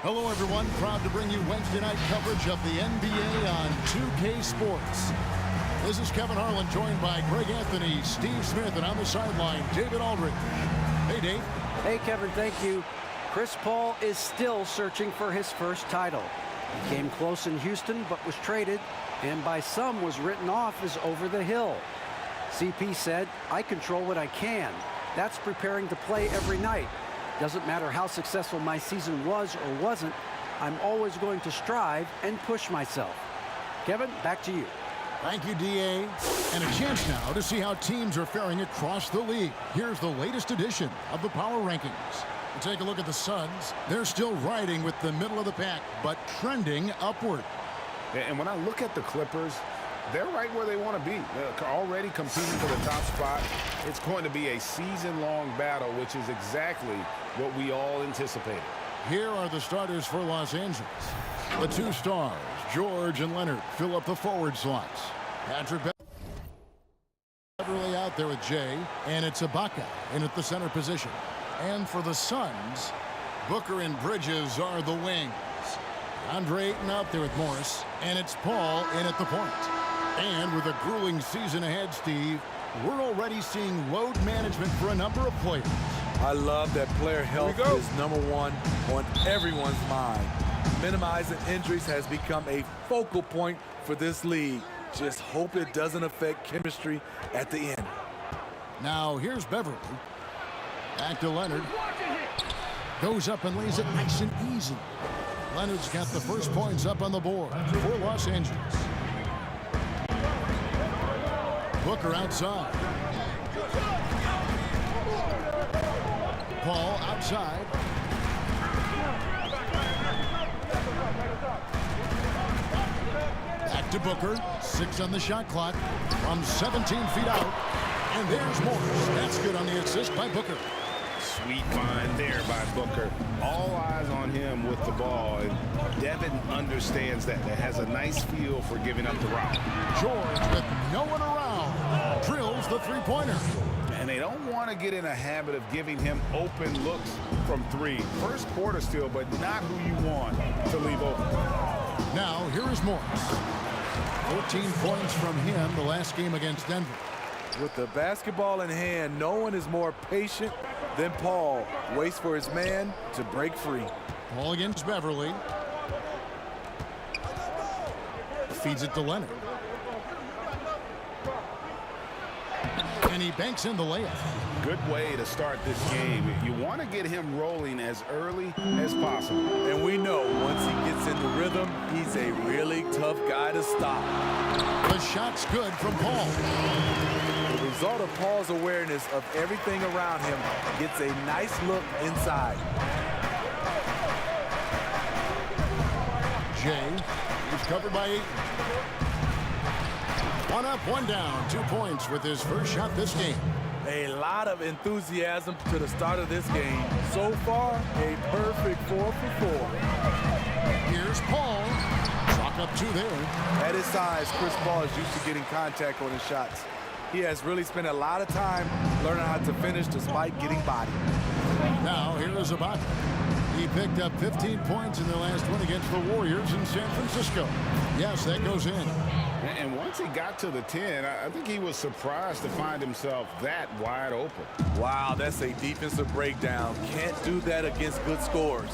Hello, everyone. Proud to bring you Wednesday night coverage of the NBA on 2K Sports. This is Kevin Harlan, joined by Greg Anthony, Steve Smith, and on the sideline, David Aldridge. Hey, Dave. Hey, Kevin, thank you. Chris Paul is still searching for his first title. He came close in Houston, but was traded, and by some was written off as over the hill. CP said, "I control what I can. That's preparing to play every night. Doesn't matter how successful my season was or wasn't, I'm always going to strive and push myself." Kevin, back to you. Thank you, DA. And a chance now to see how teams are faring across the league. Here's the latest edition of the Power Rankings. We'll take a look at the Suns. They're still riding with the middle of the pack, but trending upward. And when I look at the Clippers, they're right where they want to be. They're already competing for the top spot. It's going to be a season-long battle, which is exactly what we all anticipated. Here are the starters for Los Angeles. The two stars, George and Leonard, fill up the forward slots. Patrick Beverly out there with Jay, and it's Ibaka in at the center position. And for the Suns, Booker and Bridges are the wings. Andre Ayton out there with Morris, and it's Paul in at the point. And with a grueling season ahead, Steve, we're already seeing load management for a number of players. I love that player health is #1 on everyone's mind. Minimizing injuries has become a focal point for this league. Just hope it doesn't affect chemistry at the end. Now here's Beverly. Back to Leonard. Goes up and lays it nice and easy. Leonard's got the first points up on the board for Los Angeles. Booker outside. Paul outside. Back to Booker. 6 on the shot clock from 17 feet out. And there's Morris. That's good on the assist by Booker. Sweet find there by Booker. All eyes on him with the ball. And Devin understands that. That has a nice feel for giving up the rock. George, with no one around, drills the three-pointer. And they don't want to get in a habit of giving him open looks from 3. First quarter still, but not who you want to leave open. Now, here is Morris. 14 points from him the last game against Denver. With the basketball in hand, no one is more patient than Paul. Waits for his man to break free. Paul against Beverly. Feeds it to Leonard. And he banks in the layup. Good way to start this game. You want to get him rolling as early as possible. And we know once he gets into rhythm, he's a really tough guy to stop. The shot's good from Paul. The result of Paul's awareness of everything around him gets a nice look inside. Jay is covered by 8. 1 up, 1 down. 2 points with his first shot this game. A lot of enthusiasm to the start of this game. So far, a perfect 4 for 4. Here's Paul. Chalk up 2 there. At his size, Chris Paul is used to getting contact on his shots. He has really spent a lot of time learning how to finish despite getting bodied. Now, here is Ibaka. He picked up 15 points in their last win against the Warriors in San Francisco. Yes, that goes in. And once he got to the 10, I think he was surprised to find himself that wide open. Wow, that's a defensive breakdown. Can't do that against good scores.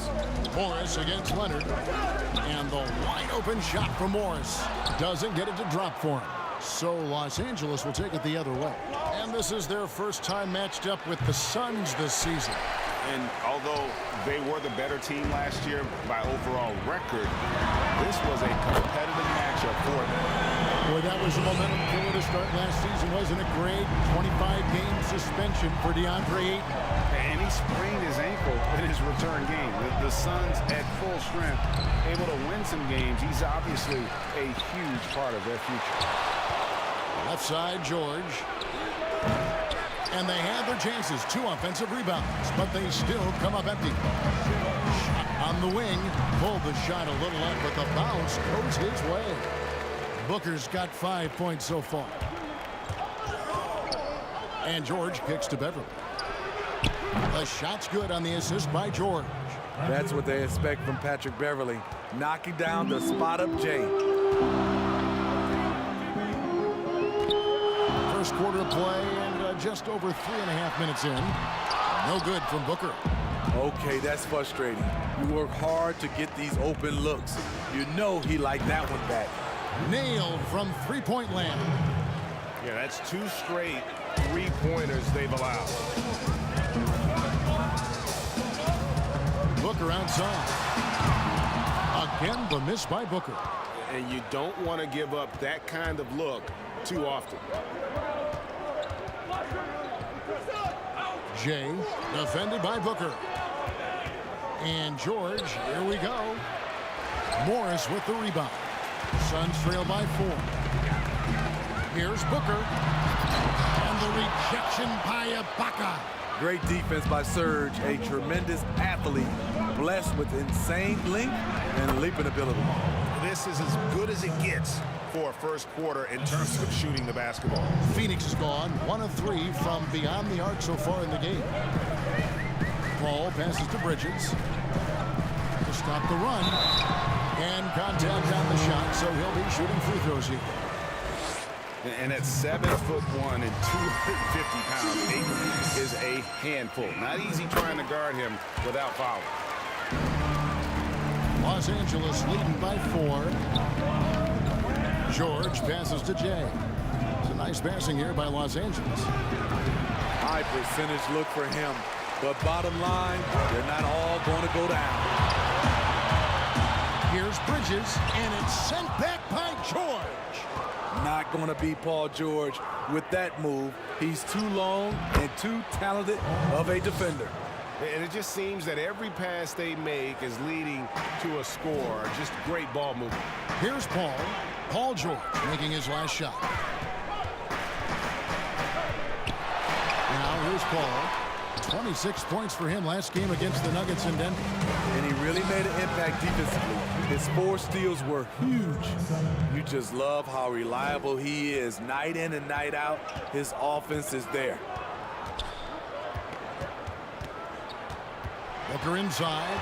Morris against Leonard. And the wide open shot from Morris. Doesn't get it to drop for him. So Los Angeles will take it the other way. And this is their first time matched up with the Suns this season. And although they were the better team last year by overall record, this was a competitive matchup for them. Boy, that was a momentum killer to start last season, wasn't it? Great 25-game suspension for DeAndre Ayton. And he sprained his ankle in his return game. The Suns at full strength, able to win some games. He's obviously a huge part of their future. Left side, George. And they had their chances. 2 offensive rebounds, but they still come up empty. Shot on the wing. Pulled the shot a little up, but the bounce goes his way. Booker's got 5 points so far. And George kicks to Beverly. The shot's good on the assist by George. That's what they expect from Patrick Beverly, knocking down the spot-up J. First quarter of play and just over 3.5 minutes in. No good from Booker. Okay, that's frustrating. You work hard to get these open looks. You know he liked that one back. Nailed from three-point land. Yeah, that's 2 straight three-pointers they've allowed. Booker outside. Again, the miss by Booker. And you don't want to give up that kind of look too often. Jay, defended by Booker. And George, here we go. Morris with the rebound. Suns trail by 4. Here's Booker. And the rejection by Ibaka. Great defense by Serge, a tremendous athlete, blessed with insane length and leaping ability. This is as good as it gets for a first quarter in terms of shooting the basketball. Phoenix is gone 1 of 3 from beyond the arc so far in the game. Paul passes to Bridges to stop the run, and contact on the shot, so he'll be shooting free throws here. And at 7'1" and 250 pounds, Ayton is a handful. Not easy trying to guard him without fouling. Los Angeles leading by 4. George passes to Jay. It's a nice passing here by Los Angeles. High percentage look for him, but bottom line, they're not all going to go down. Here's Bridges, and it's sent back by George. Not going to be Paul George with that move. He's too long and too talented of a defender. And it just seems that every pass they make is leading to a score. Just great ball movement. Here's Paul. Paul George making his last shot. Now here's Paul. 26 points for him last game against the Nuggets in Denver. And he really made an impact defensively. His 4 steals were huge. You just love how reliable he is night in and night out. His offense is there. Booker inside.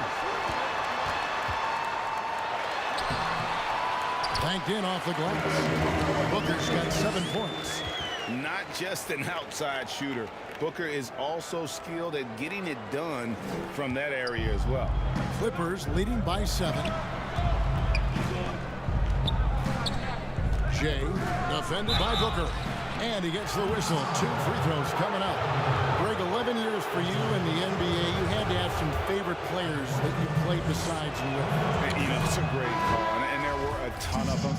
Banked in off the glass. Booker's got 7 points. Not just an outside shooter. Booker is also skilled at getting it done from that area as well. Clippers leading by 7. Jay defended by Booker. And he gets the whistle. 2 free throws coming up. Greg, 11 years for you in the NBA. You had to have some favorite players that you played besides and with. You know, it's a great call, and there were a ton of them.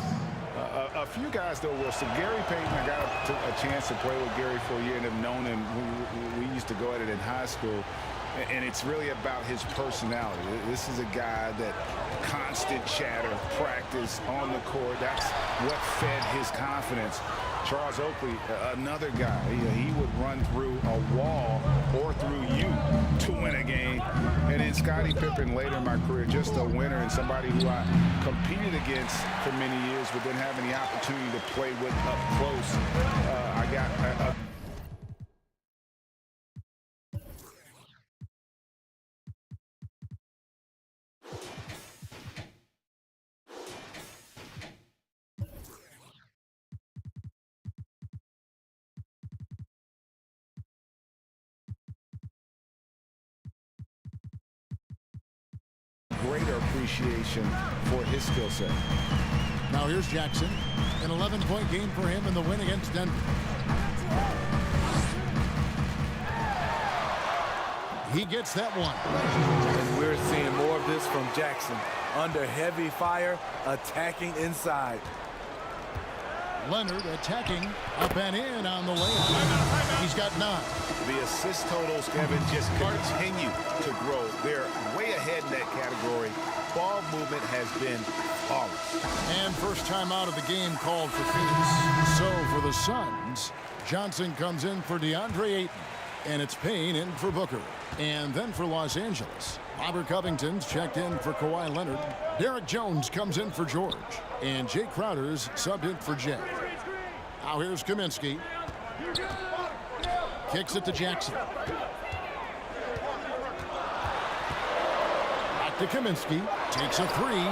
A few guys, though, were. So Gary Payton, I got a chance to play with Gary for a year and have known him. We used to go at it in high school. And it's really about his personality. This is a guy that constant chatter, practice on the court. That's what fed his confidence. Charles Oakley, another guy, he would run through a wall or through you to win a game. And then Scottie Pippen later in my career, just a winner and somebody who I competed against for many years, but then having the opportunity to play with up close. I got a greater appreciation for his skill set. Now here's Jackson. An 11-point game for him in the win against Denver. He gets that one. And we're seeing more of this from Jackson. Under heavy fire, attacking inside. Leonard attacking up and in on the layup. He's got 9. The assist totals, Kevin, just continue to grow. They're way ahead in that category. Ball movement has been flawless. And first time out of the game called for Phoenix. So for the Suns, Johnson comes in for DeAndre Ayton. And it's Payne in for Booker. And then for Los Angeles, Robert Covington's checked in for Kawhi Leonard. Derek Jones comes in for George. And Jay Crowder's subbed in for Jay. Now here's Kaminsky. Kicks it to Jackson. to Kaminsky. Takes a three.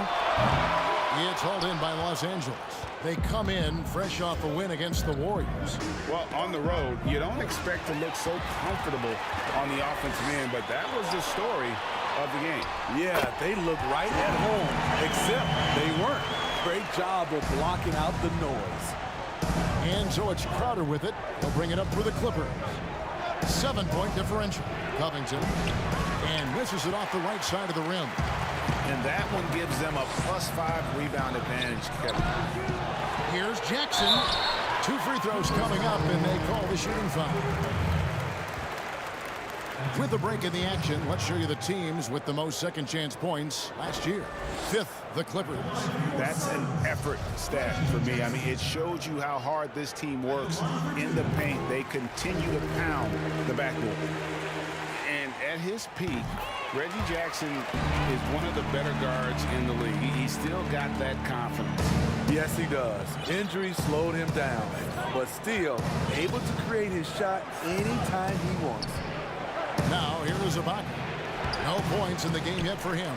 It's hauled in by Los Angeles. They come in fresh off a win against the Warriors. Well, on the road, you don't expect to look so comfortable on the offensive end, but that was the story of the game. Yeah, they look right at home, except they weren't. Great job of blocking out the noise. And so it's Crowder with it. He'll bring it up for the Clippers. 7-point differential. Covington. And misses it off the right side of the rim. And that one gives them a +5 rebound advantage, Kevin. Here's Jackson. 2 free throws coming up, and they call the shooting foul. With a break in the action, let's show you the teams with the most second chance points last year. 5th, the Clippers. That's an effort stat for me. I mean, it shows you how hard this team works in the paint. They continue to pound the backboard. And at his peak, Reggie Jackson is one of the better guards in the league. He's still got that confidence. Yes, he does. Injuries slowed him down, but still able to create his shot anytime he wants. Now, here is Ibaka. No points in the game yet for him.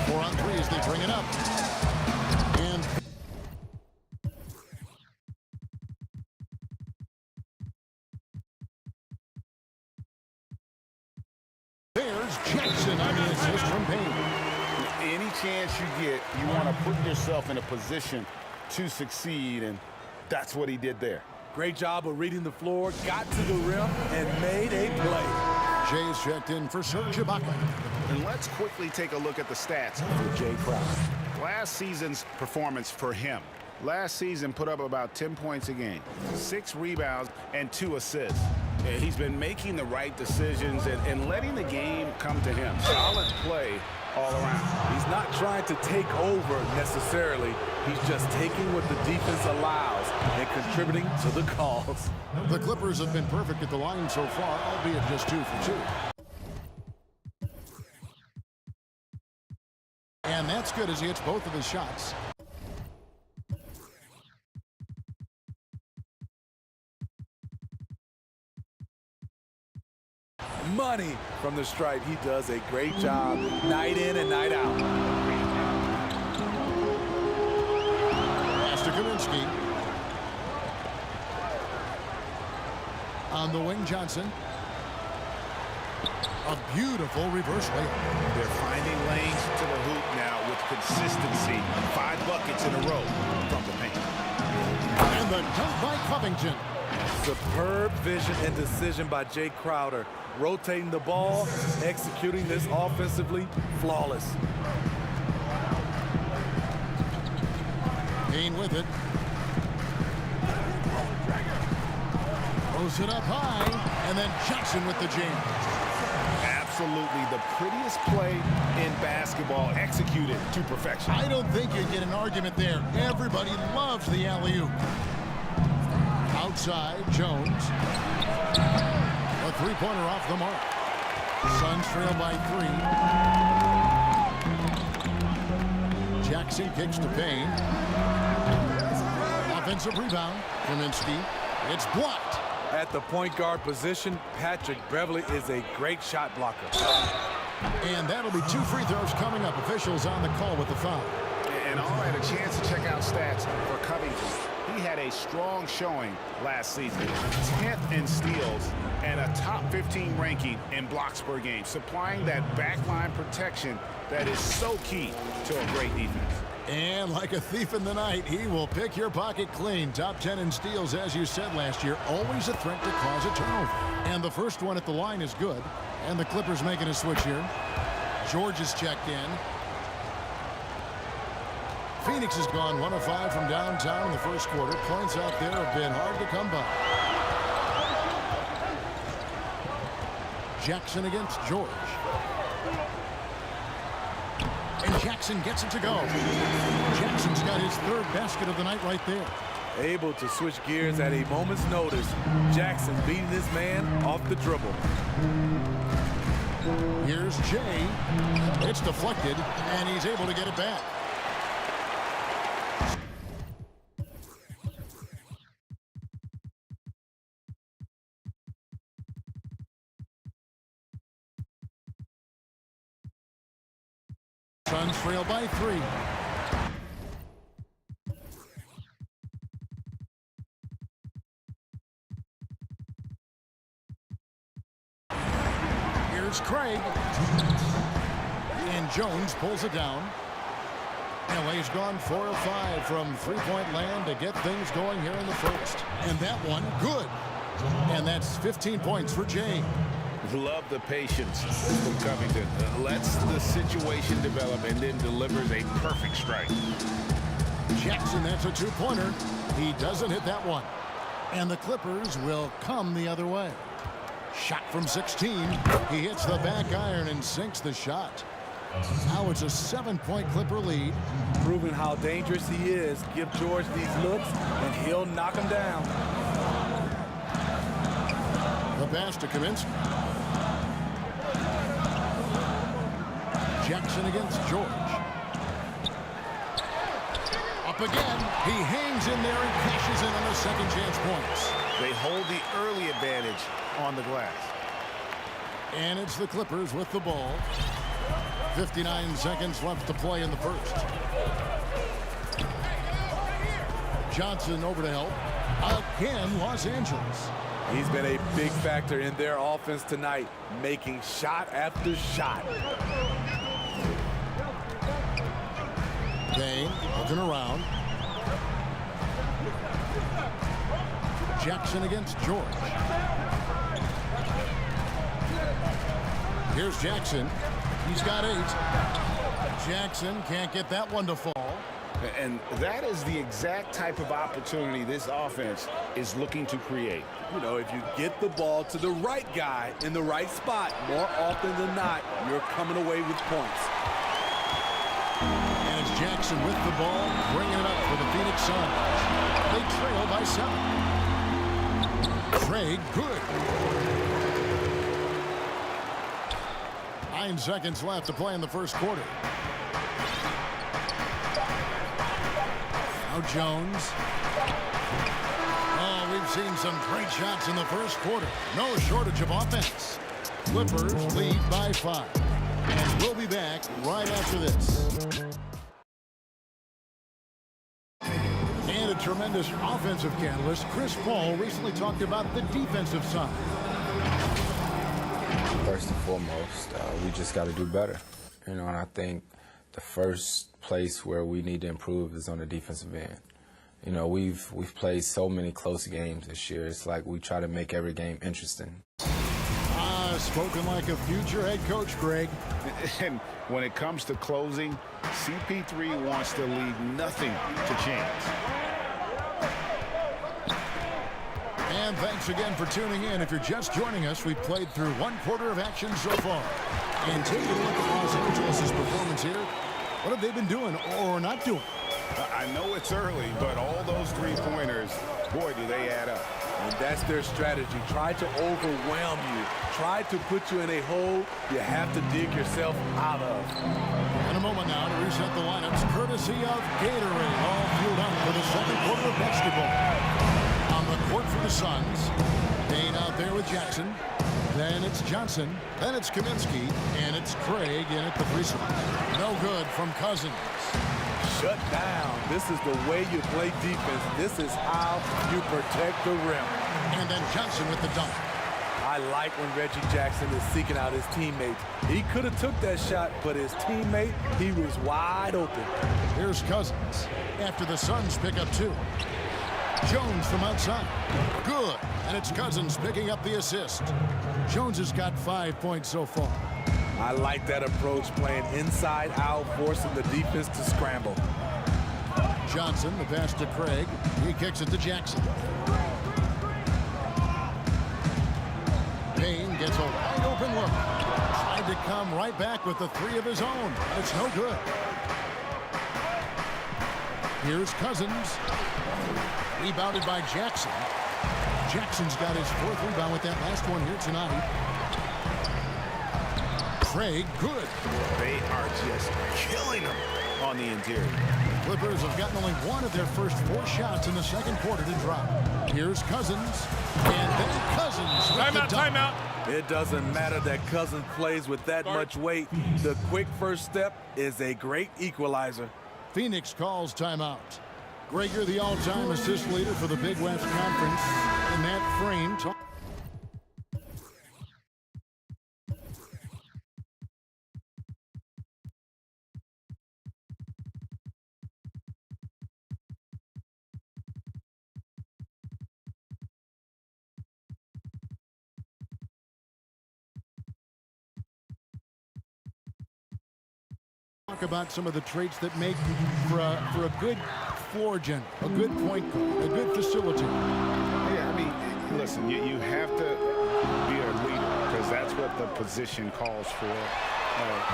4 on 3 as they bring it up. And there's Jackson on the assist from Payne. Any chance you get, you want to put yourself in a position to succeed, and that's what he did there. Great job of reading the floor, got to the rim, and made a play. Jay's checked in for Serge Ibaka. And let's quickly take a look at the stats for Jay Crowder. Last season's performance for him. Last season put up about 10 points a game, 6 rebounds, and 2 assists. He's been making the right decisions and letting the game come to him. Solid play all around. He's not trying to take over necessarily. He's just taking what the defense allows and contributing to the cause. The Clippers have been perfect at the line so far, albeit just 2 for 2. And that's good as he hits both of his shots. Money from the stripe. He does a great job night in and night out. Pass to Kaminsky. On the wing, Johnson. A beautiful reverse layup. They're finding lanes to the hoop now with consistency. 5 buckets in a row from the paint. And the dunk by Covington. Superb vision and decision by Jay Crowder. Rotating the ball, executing this offensively, flawless. Payne with it. Throws it up high, and then Jackson with the jam. Absolutely the prettiest play in basketball, executed to perfection. I don't think you get an argument there. Everybody loves the alley-oop. Outside, Jones. A 3-pointer off the mark. Suns trail by 3. Jackson kicks to Payne. Offensive rebound. Kaminsky. It's blocked. At the point guard position, Patrick Beverley is a great shot blocker. And that'll be 2 free throws coming up. Officials on the call with the foul. And all had a chance to check out stats for Covington. He had a strong showing last season. 10th in steals and a top 15 ranking in blocks per game, supplying that backline protection that is so key to a great defense. And like a thief in the night, he will pick your pocket clean. Top 10 in steals, as you said last year, always a threat to cause a turnover. And the first one at the line is good. And the Clippers making a switch here. George is checked in. Phoenix has gone 1 of 5 from downtown in the first quarter. Points out there have been hard to come by. Jackson against George. And Jackson gets it to go. Jackson's got his 3rd basket of the night right there. Able to switch gears at a moment's notice. Jackson beating this man off the dribble. Here's Jay. It's deflected, and he's able to get it back. Suns trail by 3. Here's Craig. And Jones pulls it down. LA's gone 4 of 5 from three-point land to get things going here in the first. And that one, good. And that's 15 points for James. Love the patience from Covington. Lets the situation develop and then delivers a perfect strike. Jackson, that's a two-pointer. He doesn't hit that one. And the Clippers will come the other way. Shot from 16. He hits the back iron and sinks the shot. Now it's a 7-point Clipper lead. Proving how dangerous he is. Give George these looks, and he'll knock him down. The pass to Kaminsky. Jackson against George. Up again. He hangs in there and cashes in on the second chance points. They hold the early advantage on the glass. And it's the Clippers with the ball. 59 seconds left to play in the first. Johnson over to help. Again, Los Angeles. He's been a big factor in their offense tonight, making shot after shot. Kane looking around. Jackson against George. Here's Jackson. He's got 8. Jackson can't get that one to fall. And that is the exact type of opportunity this offense is looking to create. You know, if you get the ball to the right guy in the right spot, more often than not, you're coming away with points. And it's Jackson with the ball, bringing it up for the Phoenix Suns. They trail by 7. Craig, good. 9 seconds left to play in the first quarter. Now Jones. Oh, we've seen some great shots in the first quarter. No shortage of offense. Clippers lead by 5. And we'll be back right after this. And a tremendous offensive catalyst. Chris Paul recently talked about the defensive side. First and foremost, we just got to do better. You know, and I think the first place where we need to improve is on the defensive end. You know, we've played so many close games this year. It's like we try to make every game interesting. Spoken like a future head coach, Greg. And when it comes to closing, CP3 wants to leave nothing to chance. And thanks again for tuning in. If you're just joining us, we've played through 1 quarter of action so far. And taking a look at Los Angeles' performance here, what have they been doing or not doing? I know it's early, but all those three-pointers, boy, do they add up. And that's their strategy. Try to overwhelm you. Try to put you in a hole you have to dig yourself out of. In a moment now to reset the lineups, courtesy of Gatorade, all fueled up for the second quarter of basketball. On the court for the Suns, Dane out there with Jackson. Then it's Johnson. Then it's Kaminsky. And it's Craig in at the free throw. No good from Cousins. Shut down. This is the way you play defense. This is how you protect the rim. And then Johnson with the dunk. I like when Reggie Jackson is seeking out his teammates. He could have took that shot, but his teammate, he was wide open. Here's Cousins after the Suns pick up 2. Jones from outside. Good. And it's Cousins picking up the assist. Jones has got 5 points so far. I like that approach, playing inside out, forcing the defense to scramble. Johnson, the pass to Craig. He kicks it to Jackson. Payne gets a wide open look. Tried to come right back with the 3 of his own. It's no good. Here's Cousins. Rebounded by Jackson. Jackson's got his 4th rebound with that last one here tonight. Craig, good. They are just killing them on the interior. Clippers have gotten only one of their first 4 shots in the second quarter to drop. Here's Cousins, and then Cousins with the dunk. Timeout. It doesn't matter that Cousins plays with that much weight. The quick first step is a great equalizer. Phoenix calls timeout. Greg, you're the all-time assist leader for the Big West Conference. In that frame, talk about some of the traits that make for a good floor general, a good point guard, a good facilitator. Yeah, I mean, listen, you have to be a leader because that's what the position calls for.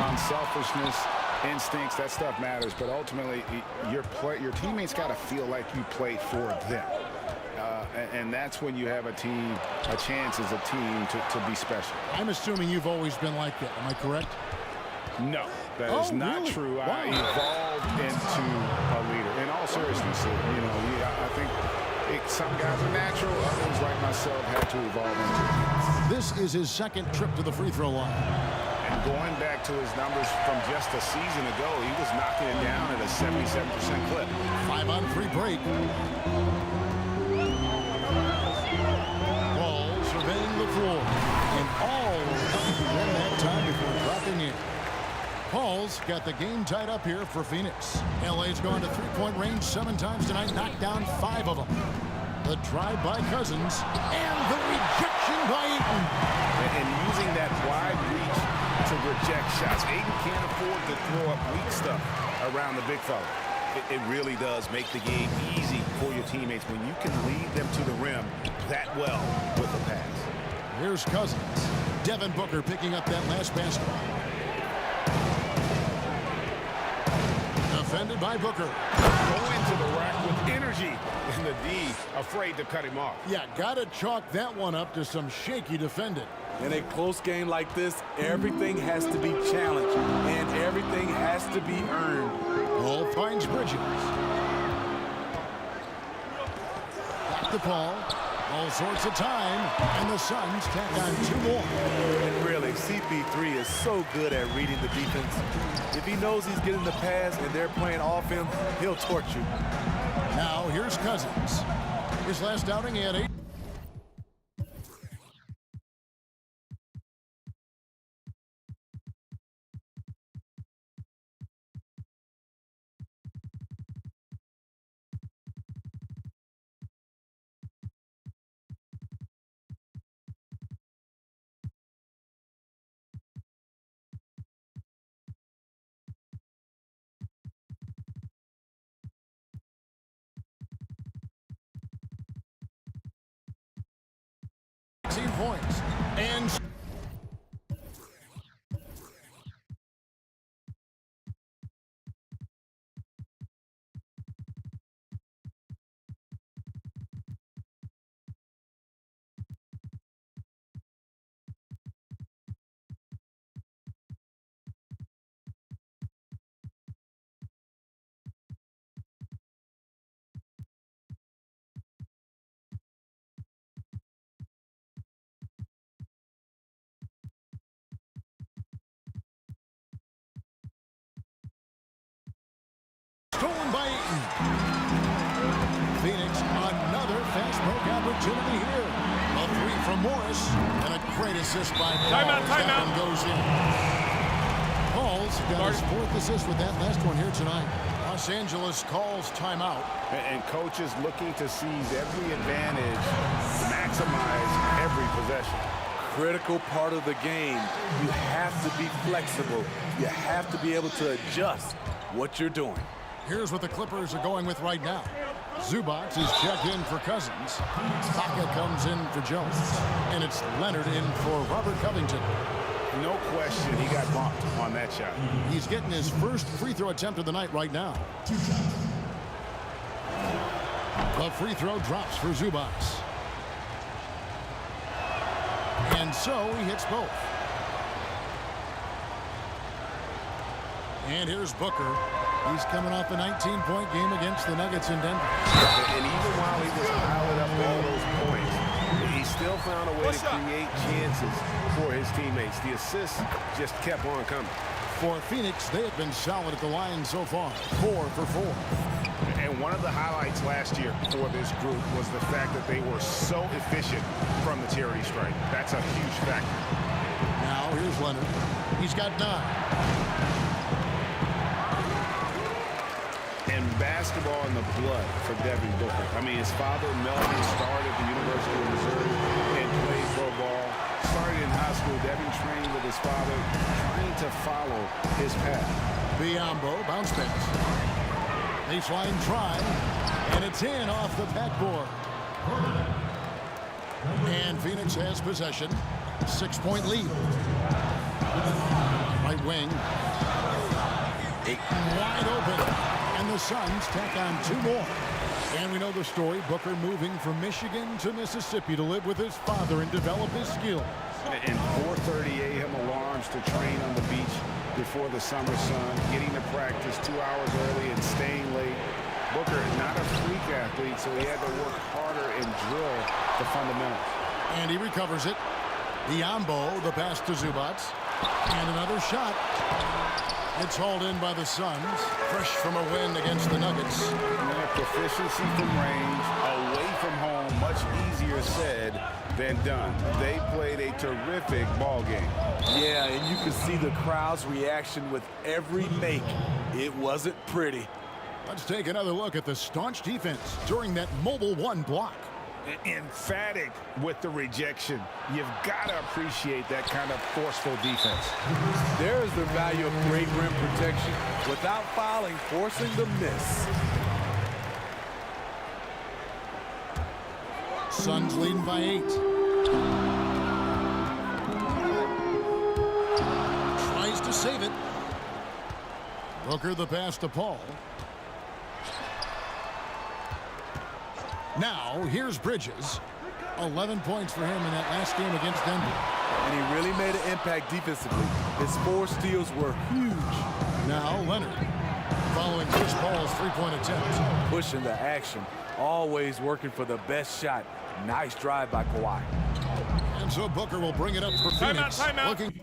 Unselfishness, instincts, that stuff matters, but ultimately your teammates got to feel like you play for them. And that's when you have a chance as a team to be special. I'm assuming you've always been like that. Am I correct? No, that is not really? true. Wow. I evolved into a leader. In all seriousness, I think some guys are natural. Others, like myself, had to evolve into it. This is his second trip to the free throw line. And going back to his numbers from just a season ago, he was knocking it down at a 77% clip. 5-on-3 break. Ball surveying the floor. And all one that time before dropping in. Paul's got the game tied up here for Phoenix. LA's gone to three-point range 7 times tonight, knocked down 5 of them. The drive by Cousins and the rejection by Ayton. And using that wide reach to reject shots. Ayton can't afford to throw up weak stuff around the big fella. It really does make the game easy for your teammates when you can lead them to the rim that well with a pass. Here's Cousins. Devin Booker picking up that last basket. Defended by Booker. Go into the rack with energy. And the D afraid to cut him off. Yeah, got to chalk that one up to some shaky defending. In a close game like this, everything has to be challenged and everything has to be earned. Ball finds Bridges. Back to Paul. All sorts of time, and the Suns tack on 2 more. And really, CP3 is so good at reading the defense. If he knows he's getting the pass and they're playing off him, he'll torch you. Now here's Cousins. His last outing, he had 8. Points and stolen by Ayton. Phoenix, another fast break opportunity here. A 3 from Morris, and a great assist by Paul. That one goes in. Paul's got his 4th assist with that last one here tonight. Los Angeles calls timeout. And coaches looking to seize every advantage, maximize every possession. Critical part of the game. You have to be flexible. You have to be able to adjust what you're doing. Here's what the Clippers are going with right now. Zubac is checked in for Cousins. Baca comes in for Jones. And it's Leonard in for Robert Covington. No question he got bumped on that shot. He's getting his first free throw attempt of the night right now. The free throw drops for Zubac. And so he hits both. And here's Booker. He's coming off a 19-point game against the Nuggets in Denver. And even while he was piling up all those points, he still found a way to create chances for his teammates. The assists just kept on coming. For Phoenix, they have been solid at the line so far, 4 for 4. And one of the highlights last year for this group was the fact that they were so efficient from the charity stripe. That's a huge factor. Now here's Leonard. He's got 9. And basketball in the blood for Devin Booker. I mean, his father, Melvin, started at the University of Missouri and played pro ball. Started in high school. Devin trained with his father, trying to follow his path. Biyombo, bounce pass. Baseline try, and it's in off the backboard. And Phoenix has possession. 6-point lead. Right wing. Ayton wide open. And the Suns tack on 2 more. And we know the story. Booker moving from Michigan to Mississippi to live with his father and develop his skills. And 4:30 a.m. alarms to train on the beach before the summer sun, getting to practice 2 hours early and staying late. Booker, not a freak athlete, so he had to work harder and drill the fundamentals. And he recovers it. Biyombo, the pass to Zubac. And another shot. It's hauled in by the Suns. Fresh from a win against the Nuggets. Proficiency from range, away from home, much easier said than done. They played a terrific ball game. Yeah, and you can see the crowd's reaction with every make. It wasn't pretty. Let's take another look at the staunch defense during that mobile 1 block. Emphatic with the rejection. You've got to appreciate that kind of forceful defense. There's the value of great rim protection without fouling, forcing the miss. Suns leading by 8. Tries to save it. Booker the pass to Paul. Now, here's Bridges. 11 points for him in that last game against Denver. And he really made an impact defensively. His 4 steals were huge. Now, Leonard. Following Chris Paul's 3-point attempt. Pushing the action. Always working for the best shot. Nice drive by Kawhi. And so Booker will bring it up for Phoenix. Timeout. Looking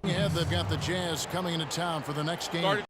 ahead, they've got the Jazz coming into town for the next game.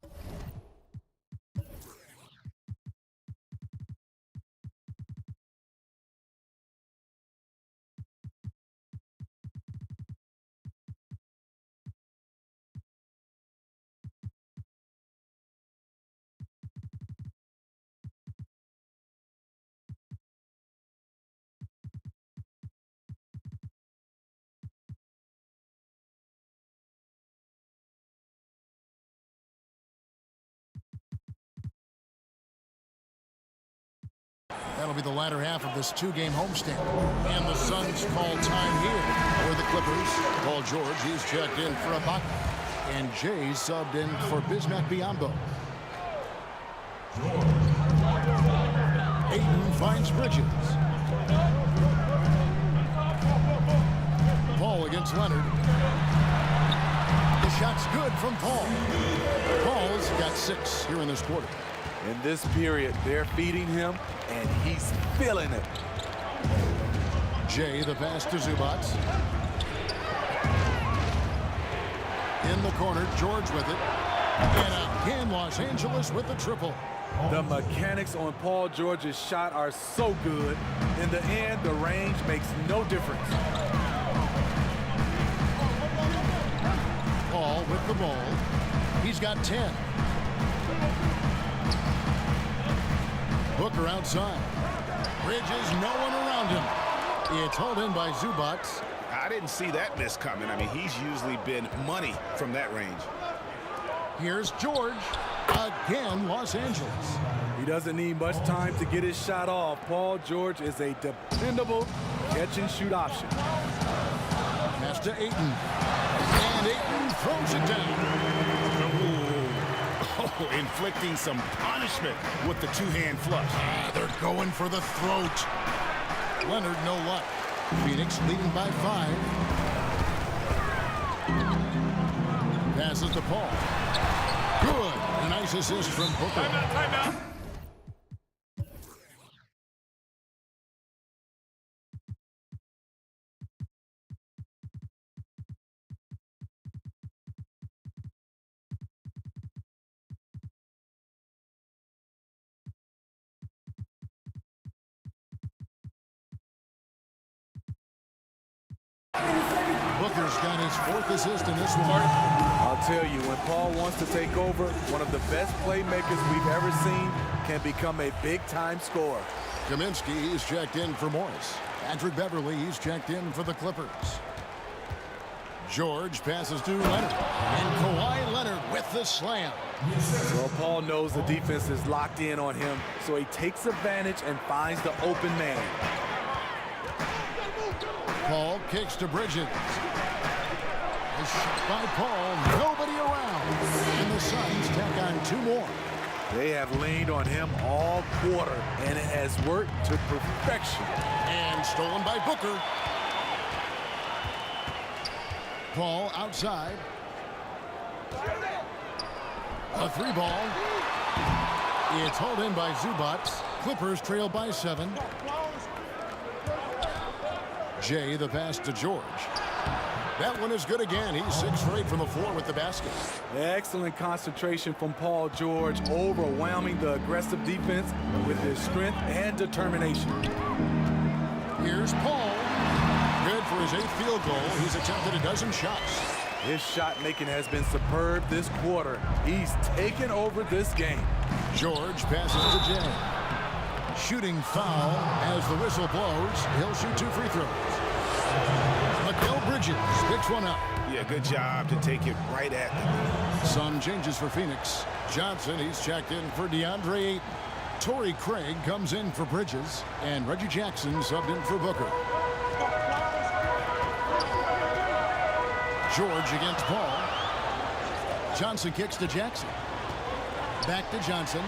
That'll be the latter half of this 2-game homestand. And the Suns call time here for the Clippers. Paul George, he's checked in for Ibaka. And Jay subbed in for Bismack Biyombo. Ayton finds Bridges. Paul against Leonard. The shot's good from Paul. Paul's got 6 here in this quarter. In this period, they're feeding him, and he's feeling it. Jay, the pass to Zubac. In the corner, George with it. And again, Los Angeles with the triple. The mechanics on Paul George's shot are so good. In the end, the range makes no difference. Paul with the ball. He's got 10. Booker outside. Bridges, no one around him. It's hauled in by Zubac. I didn't see that miss coming. I mean, he's usually been money from that range. Here's George. Again, Los Angeles. He doesn't need much time to get his shot off. Paul George is a dependable catch-and-shoot option. Pass to Ayton. And Ayton throws it down. Oh, inflicting some punishment with the 2-hand flush. They're going for the throat. Leonard, no luck. Phoenix leading by 5. Passes to Paul. Good. A nice assist from Booker. Timeout. Booker's got his 4th assist in this one. I'll tell you, when Paul wants to take over, one of the best playmakers we've ever seen can become a big-time scorer. Kaminsky, he's checked in for Morris. Patrick Beverly, he's checked in for the Clippers. George passes to Leonard. And Kawhi Leonard with the slam. Well, Paul knows the defense is locked in on him, so he takes advantage and finds the open man. Paul kicks to Bridges. A shot by Paul, nobody around. And the Suns tack on 2 more. They have leaned on him all quarter, and it has worked to perfection. And stolen by Booker. Paul outside. A 3-ball. It's hauled in by Zubac. Clippers trail by 7. Jay, the pass to George. That one is good again. He's 6 for 8 from the floor with the basket. Excellent concentration from Paul George, overwhelming the aggressive defense with his strength and determination. Here's Paul. Good for his 8th field goal. He's attempted a dozen shots. His shot making has been superb this quarter. He's taken over this game. George passes to Jay. Shooting foul as the whistle blows. He'll shoot 2 free throws. Mikal Bridges picks one up. Yeah, good job to take it right at them. Sun changes for Phoenix. Johnson, he's checked in for DeAndre Ayton. Torrey Craig comes in for Bridges. And Reggie Jackson subbed in for Booker. George against Paul. Johnson kicks to Jackson. Back to Johnson.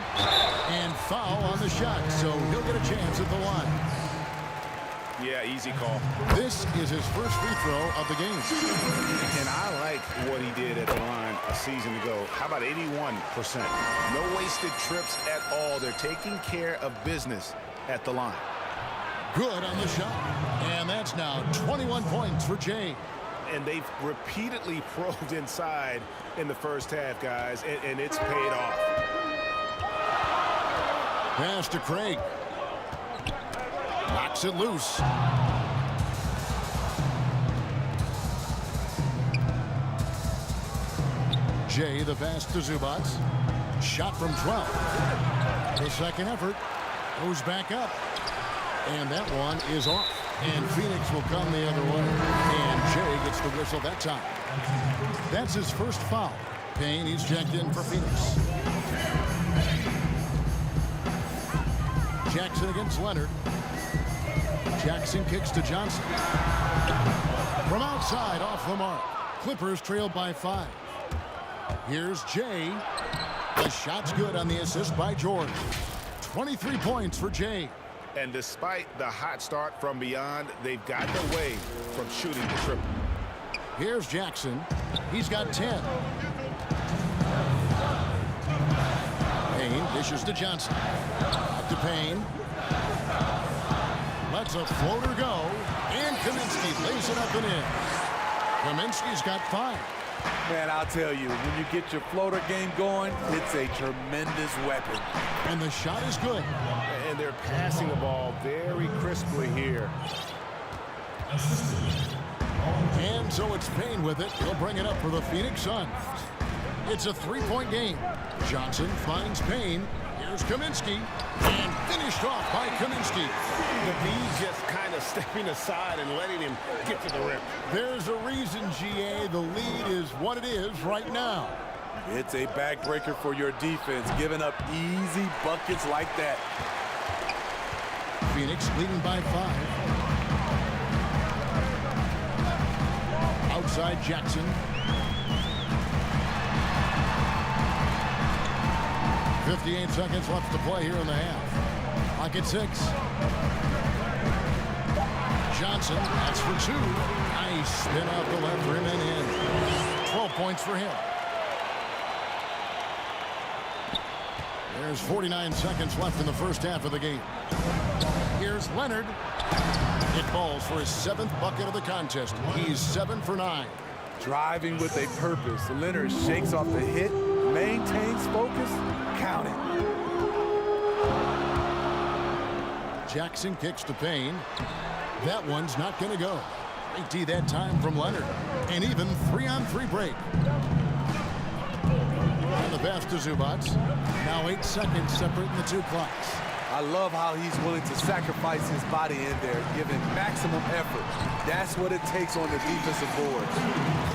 And foul on the shot, so he'll get a chance at the line. Yeah, easy call. This is his first free throw of the game. And I like what he did at the line a season ago. How about 81%? No wasted trips at all. They're taking care of business at the line. Good on the shot. And that's now 21 points for Jay. And they've repeatedly probed inside in the first half, guys, and it's paid off. Pass to Craig. Knocks it loose. Jay, the pass to Zubac. Shot from 12. The second effort goes back up. And that one is off. And Phoenix will come the other way. And Jay gets the whistle that time. That's his first foul. Payne, he's checked in for Phoenix. Jackson against Leonard. Jackson kicks to Johnson. From outside, off the mark. Clippers trailed by 5. Here's Jay. The shot's good on the assist by George. 23 points for Jay. And despite the hot start from beyond, they've gotten away from shooting the triple. Here's Jackson. He's got 10. Payne dishes to Johnson. Up to Payne. Lets a floater go. And Kaminsky lays it up and in. Kaminsky's got 5. Man, I'll tell you, when you get your floater game going, it's a tremendous weapon. And the shot is good. And they're passing the ball very crisply here. And so it's Payne with it. He'll bring it up for the Phoenix Suns. It's a 3-point game. Johnson finds Payne. Here's Kaminsky. And finished off by Kaminsky. The B just kind of stepping aside and letting him get to the rim. There's a reason, GA. The lead is what it is right now. It's a backbreaker for your defense, giving up easy buckets like that. Phoenix leading by 5. Outside Jackson. 58 seconds left to play here in the half. Clock at 6. Johnson, that's for 2. Nice spin off the left rim and in. 12 points for him. There's 49 seconds left in the first half of the game. Here's Leonard. It falls for his 7th bucket of the contest. He's 7 for 9. Driving with a purpose. Leonard shakes off the hit, maintains focus, count it. Jackson kicks to Payne. That one's not going to go. Great D that time from Leonard. An even 3-on-3 break. And the pass to Zubac. Now 8 seconds separating the two clocks. I love how he's willing to sacrifice his body in there, giving maximum effort. That's what it takes on the defensive board.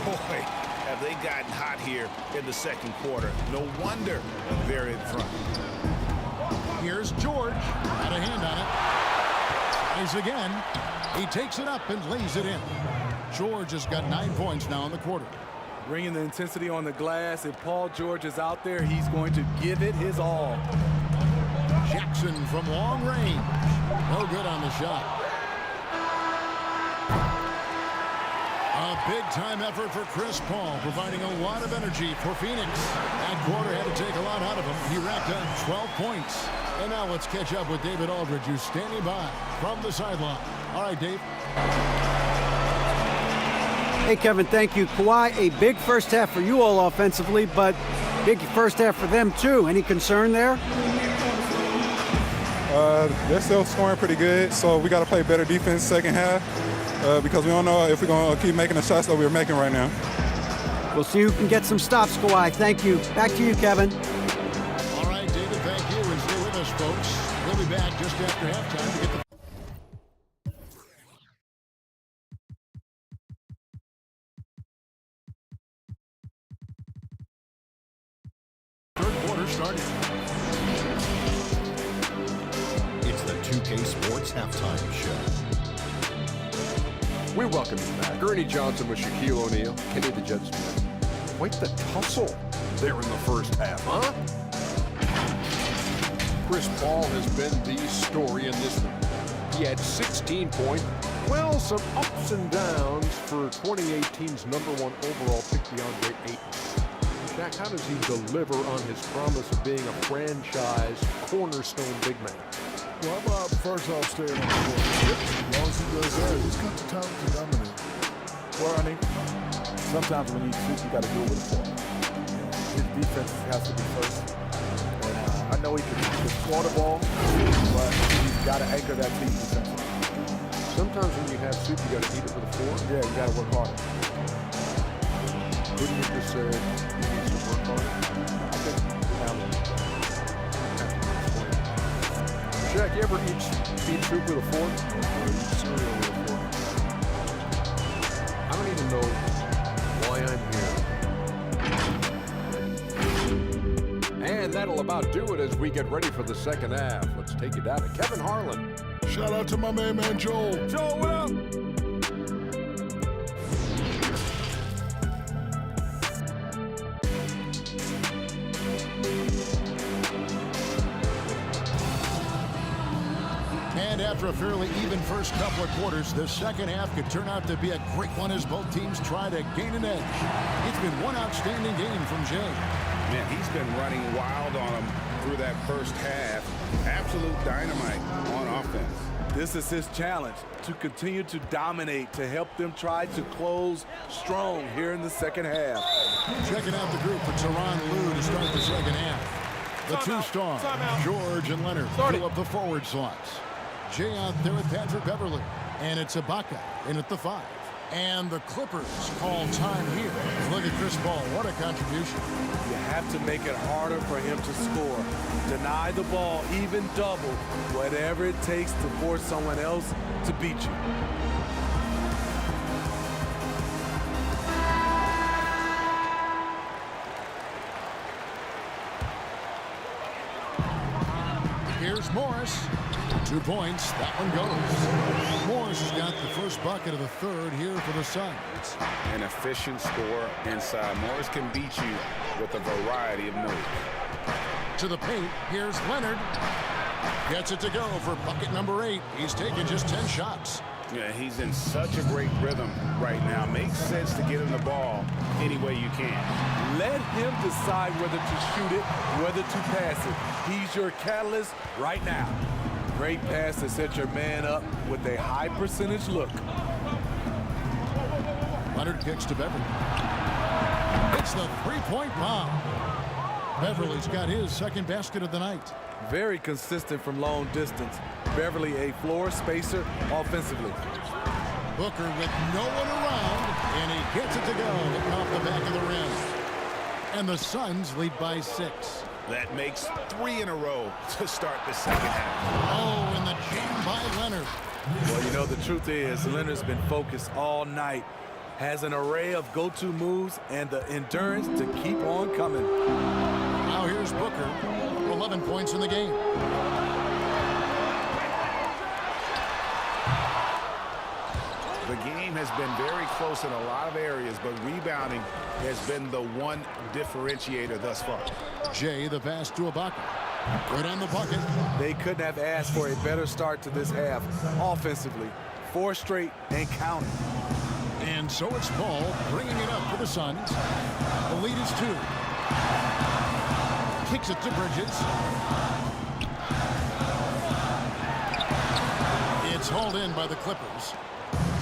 Boy, have they gotten hot here in the second quarter. No wonder they're in front. Here's George. Got a hand on it. Tries again. He takes it up and lays it in. George has got 9 points now in the quarter. Bringing the intensity on the glass. If Paul George is out there, he's going to give it his all. Jackson from long range. No good on the shot. A big-time effort for Chris Paul, providing a lot of energy for Phoenix. That quarter had to take a lot out of him. He racked up 12 points. And now let's catch up with David Aldridge, who's standing by from the sideline. All right, Dave. Hey, Kevin, thank you. Kawhi, a big first half for you all offensively, but big first half for them, too. Any concern there? They're still scoring pretty good, so we got to play better defense second half because we don't know if we're going to keep making the shots that we're making right now. We'll see who can get some stops, Kawhi. Thank you. Back to you, Kevin. All right, David, thank you. And stay with us, folks. We'll be back just after halftime to get the third quarter started. It's the 2K Sports Halftime Show. We welcome you back. Ernie Johnson with Shaquille O'Neal, Kenny the Jet Smith. Quite the tussle there in the first half, huh? Chris Paul has been the story in this one. He had 16 points. Well, some ups and downs for 2018's #1 overall pick, DeAndre Ayton. Shaq, how does he deliver on his promise of being a franchise cornerstone big man? Well, I'm first off staying on the court. As long as he does that, he's got the talent to dominate. Well, I mean, sometimes when you shoot, you got to do it with the ball. His defense has to be first. And I know he can score the ball, but he's got to anchor that team defensively. Sometimes when you have soup, you got to eat it with a fork. Yeah, you got to work harder. Couldn't you just say he needs to work harder? I think Shaq, you ever eat soup with a fork? Or eat cereal with a fork? I don't even know why I'm here. And that'll about do it as we get ready for the second half. Let's take you down to Kevin Harlan. Shout out to my main man, Joel. Joel, what up? And after a fairly even first couple of quarters, the second half could turn out to be a great one as both teams try to gain an edge. It's been one outstanding game from Jay. Man, he's been running wild on them through that first half. Absolute dynamite on offense. this is his challenge, to continue to dominate, to help them try to close strong here in the second half. Checking out the group for Tyronn Lue to start the second half. The two stars, George and Leonard, fill up the forward slots. Jay out there with Patrick Beverly. And it's Ibaka in at the 5. And the Clippers call time here. Look at Chris Paul. What a contribution. You have to make it harder for him to score. Deny the ball, even double, whatever it takes to force someone else to beat you. Here's Morris. 2 points. That one goes. Morris has got the first bucket of the third here for the Suns. An efficient score inside. Morris can beat you with a variety of moves. To the paint. Here's Leonard. Gets it to go for bucket number 8. He's taken just 10 shots. Yeah, he's in such a great rhythm right now. Makes sense to get him the ball any way you can. Let him decide whether to shoot it, whether to pass it. He's your catalyst right now. Great pass to set your man up with a high percentage look. Leonard kicks to Beverly. It's the three-point bomb. Beverly's got his second basket of the night. Very consistent from long distance. Beverly a floor spacer offensively. Booker with no one around, and he gets it to go off the back of the rim. And the Suns lead by 6. That makes 3 in a row to start the second half. Oh, and the jam by Leonard. Well, you know, the truth is Leonard's been focused all night. Has an array of go-to moves and the endurance to keep on coming. Now here's Booker, 11 points in the game. The game has been very close in a lot of areas, but rebounding has been the one differentiator thus far. Jay, the pass to Ibaka. Right on the bucket. They couldn't have asked for a better start to this half offensively. 4 straight and counting. And so it's Paul bringing it up for the Suns. The lead is 2. Kicks it to Bridges. It's hauled in by the Clippers.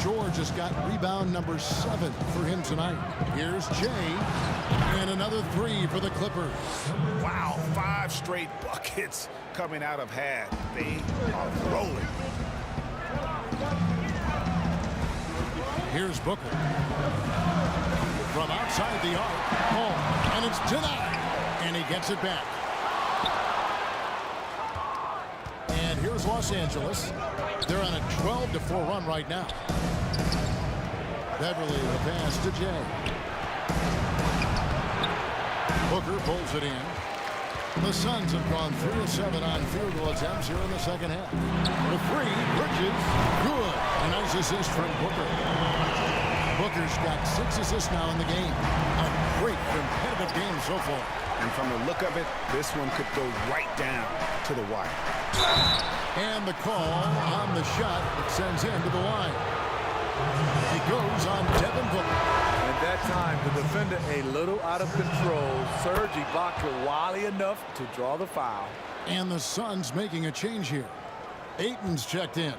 George has got rebound number 7 for him tonight. Here's Jay. And another 3 for the Clippers. Wow, 5 straight buckets coming out of half. They are rolling. Here's Booker. From outside the arc. Oh, and it's denied. And he gets it back. And here's Los Angeles. They're on a 12-4 run right now. Beverly, the pass to Jay. Booker pulls it in. The Suns have gone 3 of 7 on field goal attempts here in the second half. The 3, Bridges, good. A nice assist from Booker. Booker's got 6 assists now in the game. A great competitive game so far. And from the look of it, this one could go right down to the wire. And the call on the shot that sends him to the line. He goes on Devin Booker. At that time, the defender a little out of control. Serge Ibaka wily enough to draw the foul. And the Suns making a change here. Ayton's checked in.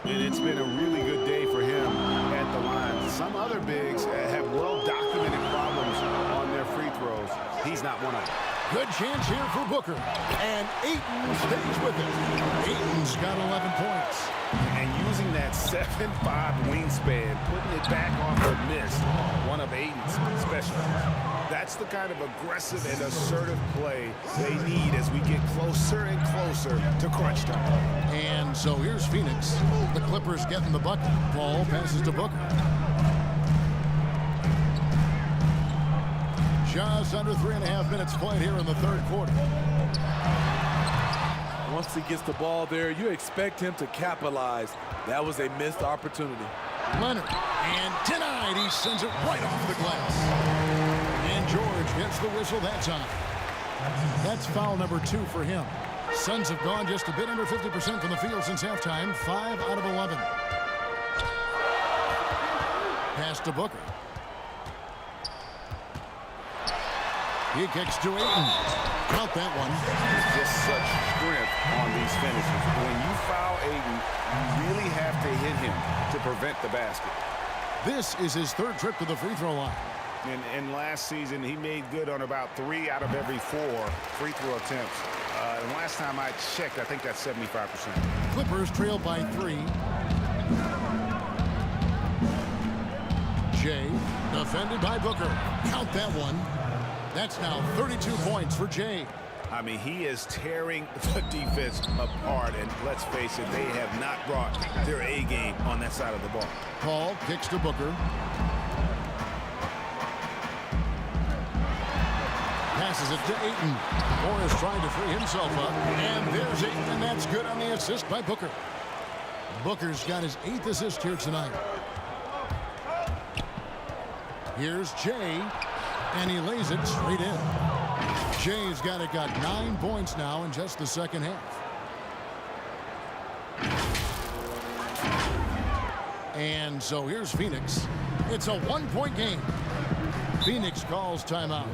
It's been a really good day for him at the line. Some other bigs have well-documented problems on their free throws. He's not one of them. Good chance here for Booker. And Ayton stays with it. Ayton's got 11 points. And using that 7'5" wingspan, putting it back off the miss, one of Ayton's specialties. That's the kind of aggressive and assertive play they need as we get closer and closer to crunch time. And so here's Phoenix. The Clippers getting the bucket. Paul passes to Booker. Just under 3.5 minutes played here in the third quarter. Once he gets the ball there, you expect him to capitalize. That was a missed opportunity. Leonard, and denied. He sends it right off the glass. And George gets the whistle that time. That's foul number 2 for him. Suns have gone just a bit under 50% from the field since halftime. 5 out of 11. Pass to Booker. He kicks to Ayton. Count that one. Just such strength on these finishes. When you foul Ayton, you really have to hit him to prevent the basket. This is his 3rd trip to the free throw line. And last season, he made good on about 3 out of every 4 free throw attempts. And last time I checked, I think that's 75%. Clippers trail by 3. Jay, defended by Booker. Count that one. That's now 32 points for Jay. I mean, he is tearing the defense apart, and let's face it, they have not brought their A game on that side of the ball. Paul kicks to Booker. Passes it to Ayton. Morris trying to free himself up, and there's Ayton, and that's good on the assist by Booker. Booker's got his 8th assist here tonight. Here's Jay. And he lays it straight in. Jay's got 9 points now in just the second half. And so here's Phoenix. It's a one-point game. Phoenix calls timeout.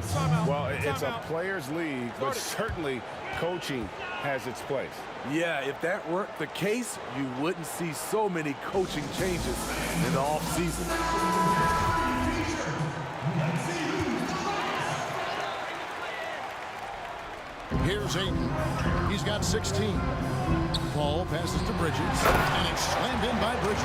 Well, it's a players' league, but certainly coaching has its place. Yeah, if that weren't the case, you wouldn't see so many coaching changes in the offseason. Here's Ayton. He's got 16. Ball passes to Bridges, and it's slammed in by Bridges.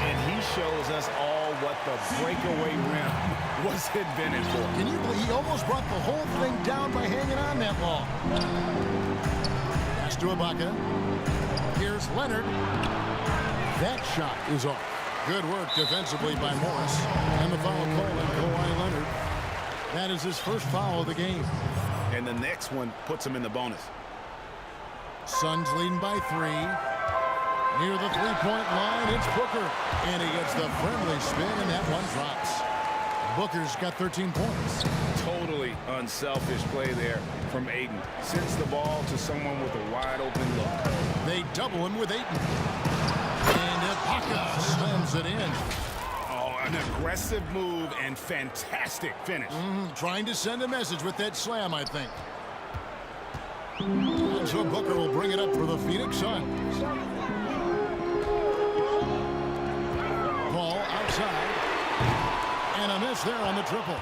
And he shows us all what the breakaway rim was invented for. Can you believe he almost brought the whole thing down by hanging on that long? Pass to Ibaka. Here's Leonard. That shot is off. Good work defensively by Morris. And the foul call on Kawhi Leonard. That is his first foul of the game. And the next one puts him in the bonus. Suns leading by 3. Near the three-point line, it's Booker. And he gets the friendly spin, and that one drops. Booker's got 13 points. Totally unselfish play there from Ayton. Sends the ball to someone with a wide-open look. They double him with Ayton. And Ibaka slams it in. Oh, an aggressive move and fantastic finish. Trying to send a message with that slam, I think. And so Booker will bring it up for the Phoenix Suns. Ball outside. And a miss there on the triple.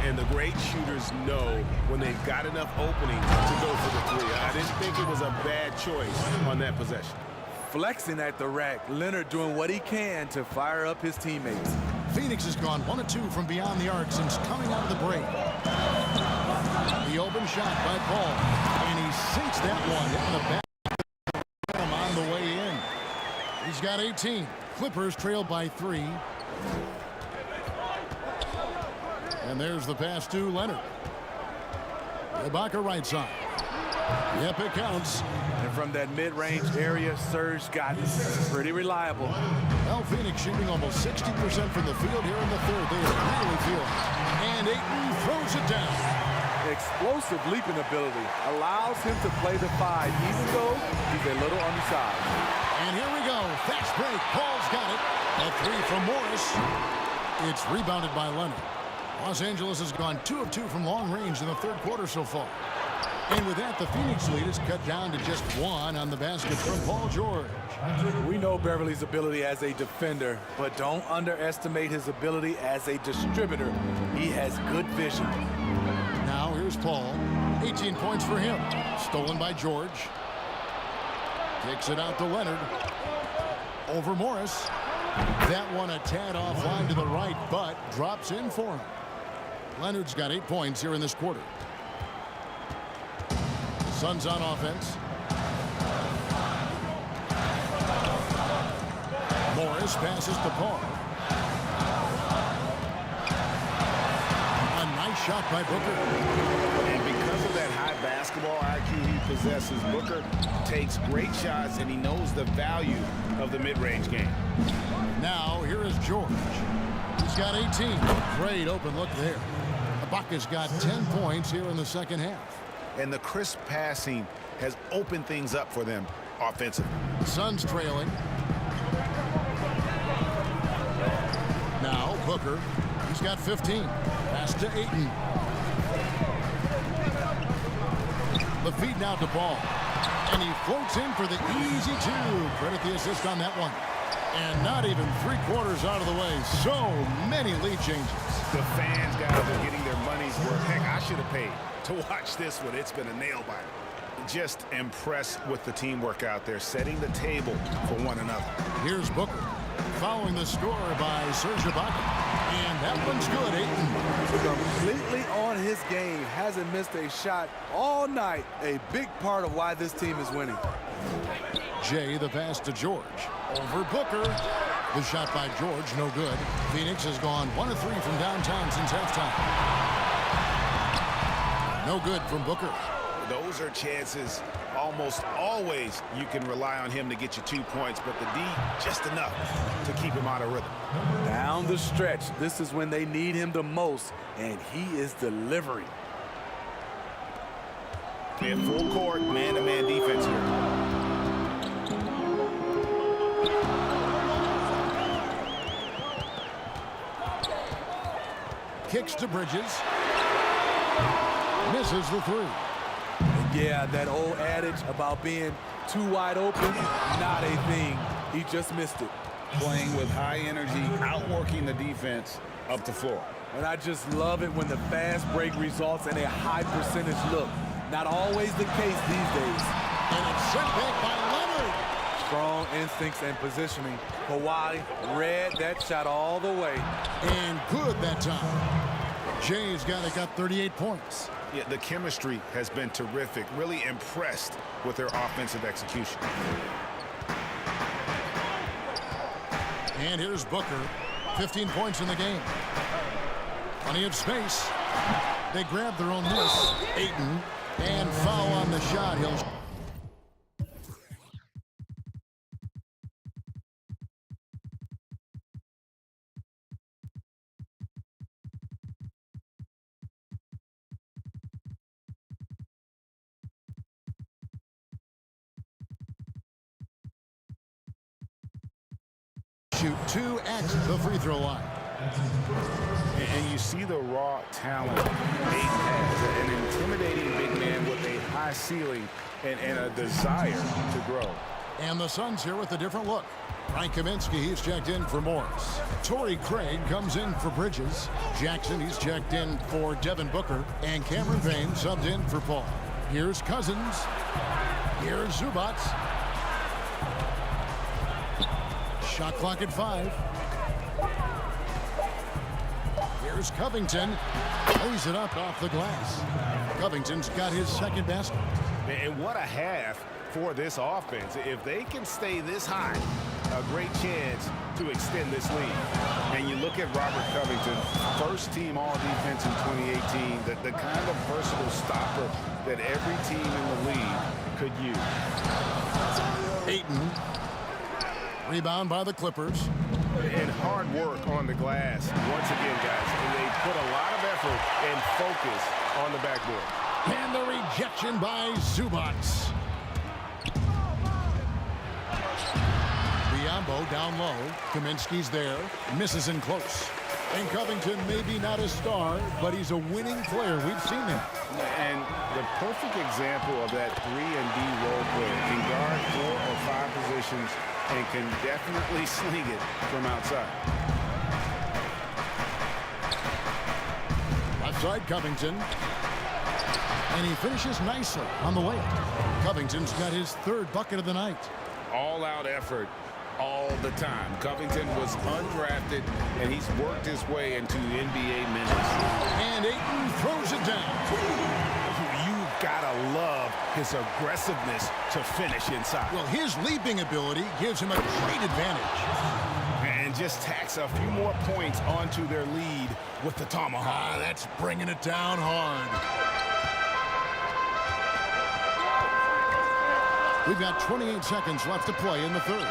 And the great shooters know when they've got enough opening to go for the three. I didn't think it was a bad choice on that possession. Flexing at the rack, Leonard doing what he can to fire up his teammates. Phoenix has gone 1 of 2 from beyond the arc since coming out of the break. The open shot by Paul, and he sinks that one in the back on the way in. He's got 18. Clippers trail by 3. And there's the pass to Leonard. Ibaka right side. Yep, it counts. And from that mid-range area, Serge got pretty reliable. Well, Phoenix shooting almost 60% from the field here in the third. They really feel it. And Ayton throws it down. Explosive leaping ability allows him to play the 5, even though he's a little undersized. And here we go. Fast break. Paul's got it. A 3 from Morris. It's rebounded by Leonard. Los Angeles has gone 2 of 2 from long range in the third quarter so far. And with that, the Phoenix lead is cut down to just 1 on the basket from Paul George. We know Beverly's ability as a defender, but don't underestimate his ability as a distributor. He has good vision. Now here's Paul. 18 points for him. Stolen by George. Kicks it out to Leonard. Over Morris. That one a tad offline to the right, but drops in for him. Leonard's got 8 points here in this quarter. Suns on offense. Morris passes to Paul. A nice shot by Booker. And because of that high basketball IQ he possesses, Booker takes great shots, and he knows the value of the mid-range game. Now here is George. He's got 18. Great open look there. Ibaka's got 10 points here in the second half. And the crisp passing has opened things up for them offensively. Suns trailing. Now Booker. He's got 15. Pass to Ayton. The feed now to Ball. And he floats in for the easy 2. Credit the assist on that one. And not even 3/4 out of the way. So many lead changes. The fans, guys, are getting their money's worth. Heck, I should have paid to watch this one. It's been a nail-biter. Just impressed with the teamwork out there, setting the table for one another. Here's Booker, following the score by Serge Ibaka. And that one's good, Ayton. Completely on his game. Hasn't missed a shot all night. A big part of why this team is winning. Jay, the pass to George. Over Booker. The shot by George, no good. Phoenix has gone 1 of 3 from downtown since halftime. No good from Booker. Those are chances almost always you can rely on him to get you 2 points, but the D just enough to keep him out of rhythm. Down the stretch, this is when they need him the most, and he is delivering. In full court, man-to-man defense here. Kicks to Bridges. Misses the three. Yeah, that old adage about being too wide open, not a thing. He just missed it. Playing with high energy, outworking the defense up the floor. And I just love it when the fast break results in a high percentage look. Not always the case these days. And it's sent back by Leonard. Strong instincts and positioning. Kawhi read that shot all the way. And good that time. Jay's got 38 points. Yeah, the chemistry has been terrific. Really impressed with their offensive execution. And here's Booker. 15 points in the game. Plenty of space. They grab their own miss. Ayton. And foul on the shot. He'll... shoot 2 at the free throw line. And you see the raw talent Ayton has, an intimidating big man with a high ceiling and a desire to grow. And the Suns here with a different look. Frank Kaminsky, he's checked in for Morris. Torrey Craig comes in for Bridges. Jackson, he's checked in for Devin Booker. And Cameron Payne subbed in for Paul. Here's Cousins. Here's Zubac. Shot clock at 5. Here's Covington. Lays it up off the glass. Covington's got his second basket. And what a half for this offense. If they can stay this high, a great chance to extend this lead. And you look at Robert Covington, first team all-defense in 2018, the kind of versatile stopper that every team in the league could use. Ayton. Rebound by the Clippers. And hard work on the glass. Once again, guys, they put a lot of effort and focus on the backboard. And the rejection by Zubac. Biombo down low. Kaminsky's there. Misses in close. And Covington maybe not a star, but he's a winning player. We've seen him. And the perfect example of that 3-and-D role player. Can guard 4 or 5 positions and can definitely sling it from outside. Left side, Covington. And he finishes nicely on the layup. Covington's got his 3rd bucket of the night. All-out effort all the time. Covington was undrafted, and he's worked his way into NBA minutes. And Ayton throws it down. You've got to love his aggressiveness to finish inside. Well, his leaping ability gives him a great advantage. And just tacks a few more points onto their lead with the tomahawk. That's bringing it down hard. We've got 28 seconds left to play in the 3rd.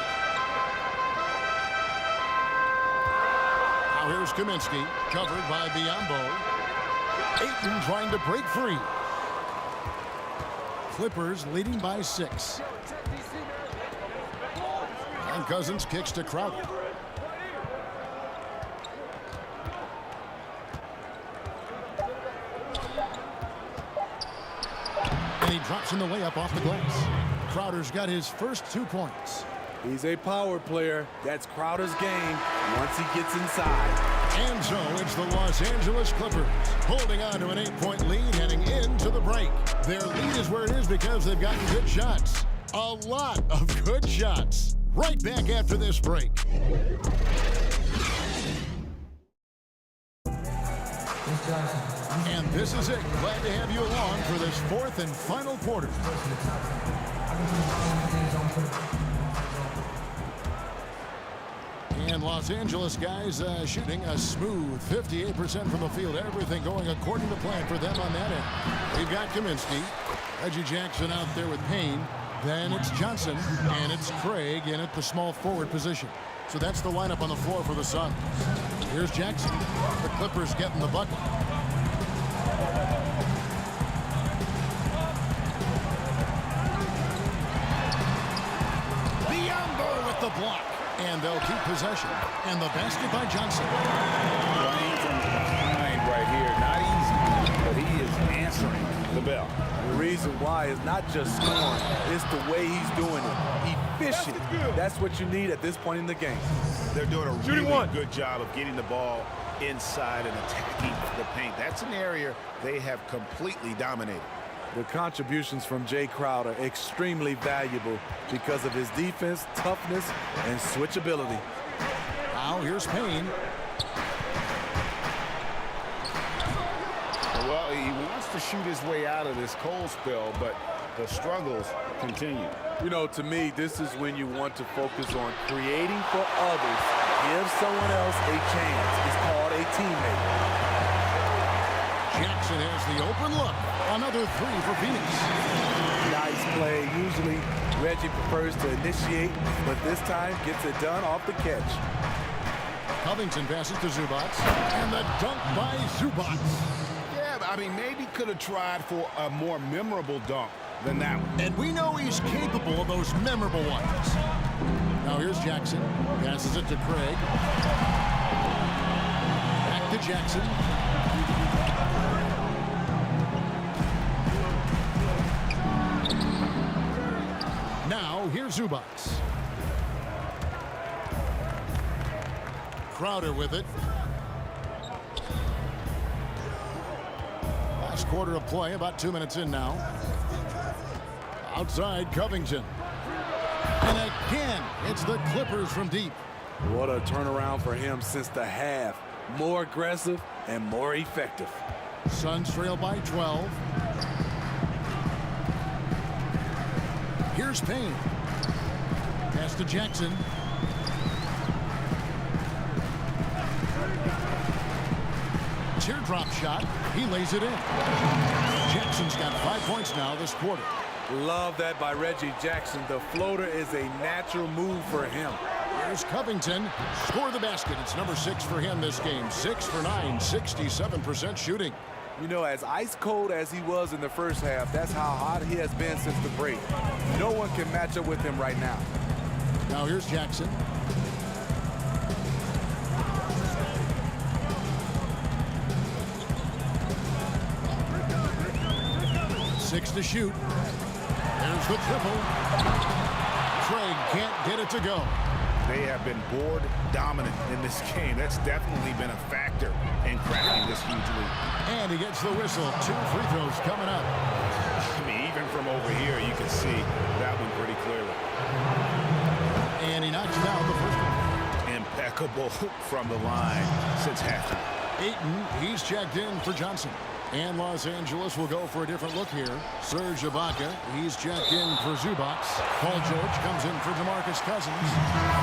Now here's Kaminsky, covered by Biombo. Ayton trying to break free. Clippers leading by 6. And Cousins kicks to Crowder. And he drops in the layup off the glass. Crowder's got his first 2 points. He's a power player. That's Crowder's game once he gets inside. And so it's the Los Angeles Clippers holding on to an 8-point lead heading into the break. Their lead is where it is because they've gotten good shots. A lot of good shots. Right back after this break. And this is it. Glad to have you along for this 4th and final quarter. And Los Angeles guys shooting a smooth 58% from the field. Everything going according to plan for them on that end. We've got Kaminsky. Reggie Jackson out there with Payne. Then it's Johnson. And it's Craig in at the small forward position. So that's the lineup on the floor for the Suns. Here's Jackson. The Clippers getting the bucket. Biombo with the block. And they'll keep possession. And the basket by Johnson. Playing from behind right reason why is not just scoring, it's the way he's doing it. Efficient. That's what you need at this point in the game. They're doing a really good job of getting the ball inside and attacking the paint. That's an area they have completely dominated. The contributions from Jay Crowder extremely valuable because of his defense, toughness, and switchability. Now here's Payne. Well, he wants to shoot his way out of this cold spell, but the struggles continue. You know, to me, this is when you want to focus on creating for others. Give someone else a chance. It's called a teammate. Jackson has the open look. Another three for Phoenix. Nice play. Usually, Reggie prefers to initiate, but this time gets it done off the catch. Covington passes to Zubac, and the dunk by Zubac. Yeah, I mean, maybe could have tried for a more memorable dunk than that one. And we know he's capable of those memorable ones. Now here's Jackson. Passes it to Craig. Back to Jackson. Now here's Zubac. Crowder with it. Last quarter of play, about 2 minutes in now. Outside Covington. And again, it's the Clippers from deep. What a turnaround for him since the half. More aggressive and more effective. Suns trail by 12. Here's Payne. Pass to Jackson. Teardrop shot. He lays it in. Jackson's got 5 points now this quarter. Love that by Reggie Jackson. The floater is a natural move for him. Here's Covington. Score the basket. It's number 6 for him this game. 6 for 9, 67% shooting. You know, as ice cold as he was in the first half, that's how hot he has been since the break. No one can match up with him right now. Now here's Jackson. Six to shoot. There's the triple. Craig can't get it to go. They have been board dominant in this game. That's definitely been a factor in cracking this huge lead. And he gets the whistle. 2 free throws coming up. I mean, even from over here, you can see that one pretty clearly. And he knocks down the first one. Impeccable from the line since halftime. Ayton, he's checked in for Johnson. And Los Angeles will go for a different look here. Serge Ibaka, he's checked in for Zubac. Paul George comes in for DeMarcus Cousins.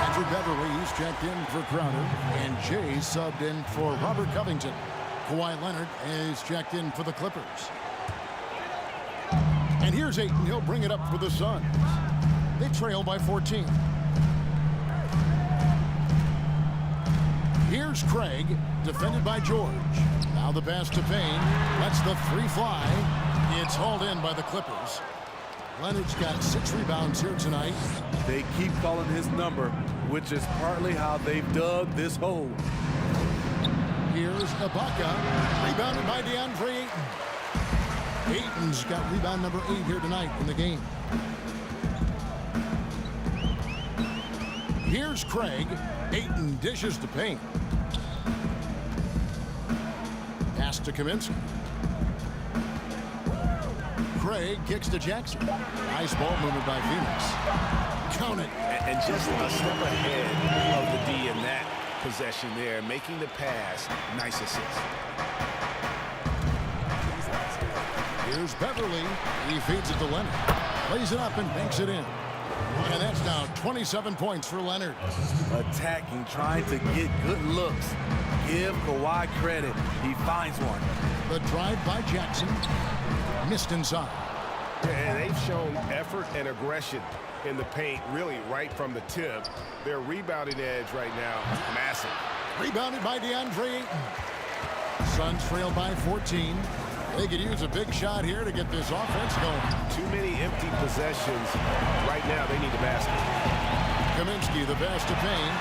Andrew Beverly, he's checked in for Crowder. And Jay subbed in for Robert Covington. Kawhi Leonard is checked in for the Clippers. And here's Ayton. He'll bring it up for the Suns. They trail by 14. Here's Craig, defended by George. Now the pass to Payne. Lets the three fly. It's hauled in by the Clippers. Leonard's got 6 rebounds here tonight. They keep calling his number, which is partly how they've dug this hole. Here's Ibaka, rebounded by DeAndre Ayton. Ayton's got rebound number 8 here tonight in the game. Here's Craig. Ayton dishes to Payne. Pass to Kaminsky. Craig kicks to Jackson. Nice ball movement by Phoenix. Count it. And just a step ahead of the D in that possession there, making the pass. Nice assist. Here's Beverly. He feeds it to Leonard. Lays it up and banks it in. And that's now 27 points for Leonard. Attacking, trying to get good looks. Give Kawhi credit. He finds one. The drive by Jackson. Missed inside. And they've shown effort and aggression in the paint, really right from the tip. Their rebounding edge right now, massive. Rebounded by DeAndre Ayton. Suns trail by 14. They could use a big shot here to get this offense going. Too many empty possessions. Right now, they need the basket. Kaminsky, the pass to Payne.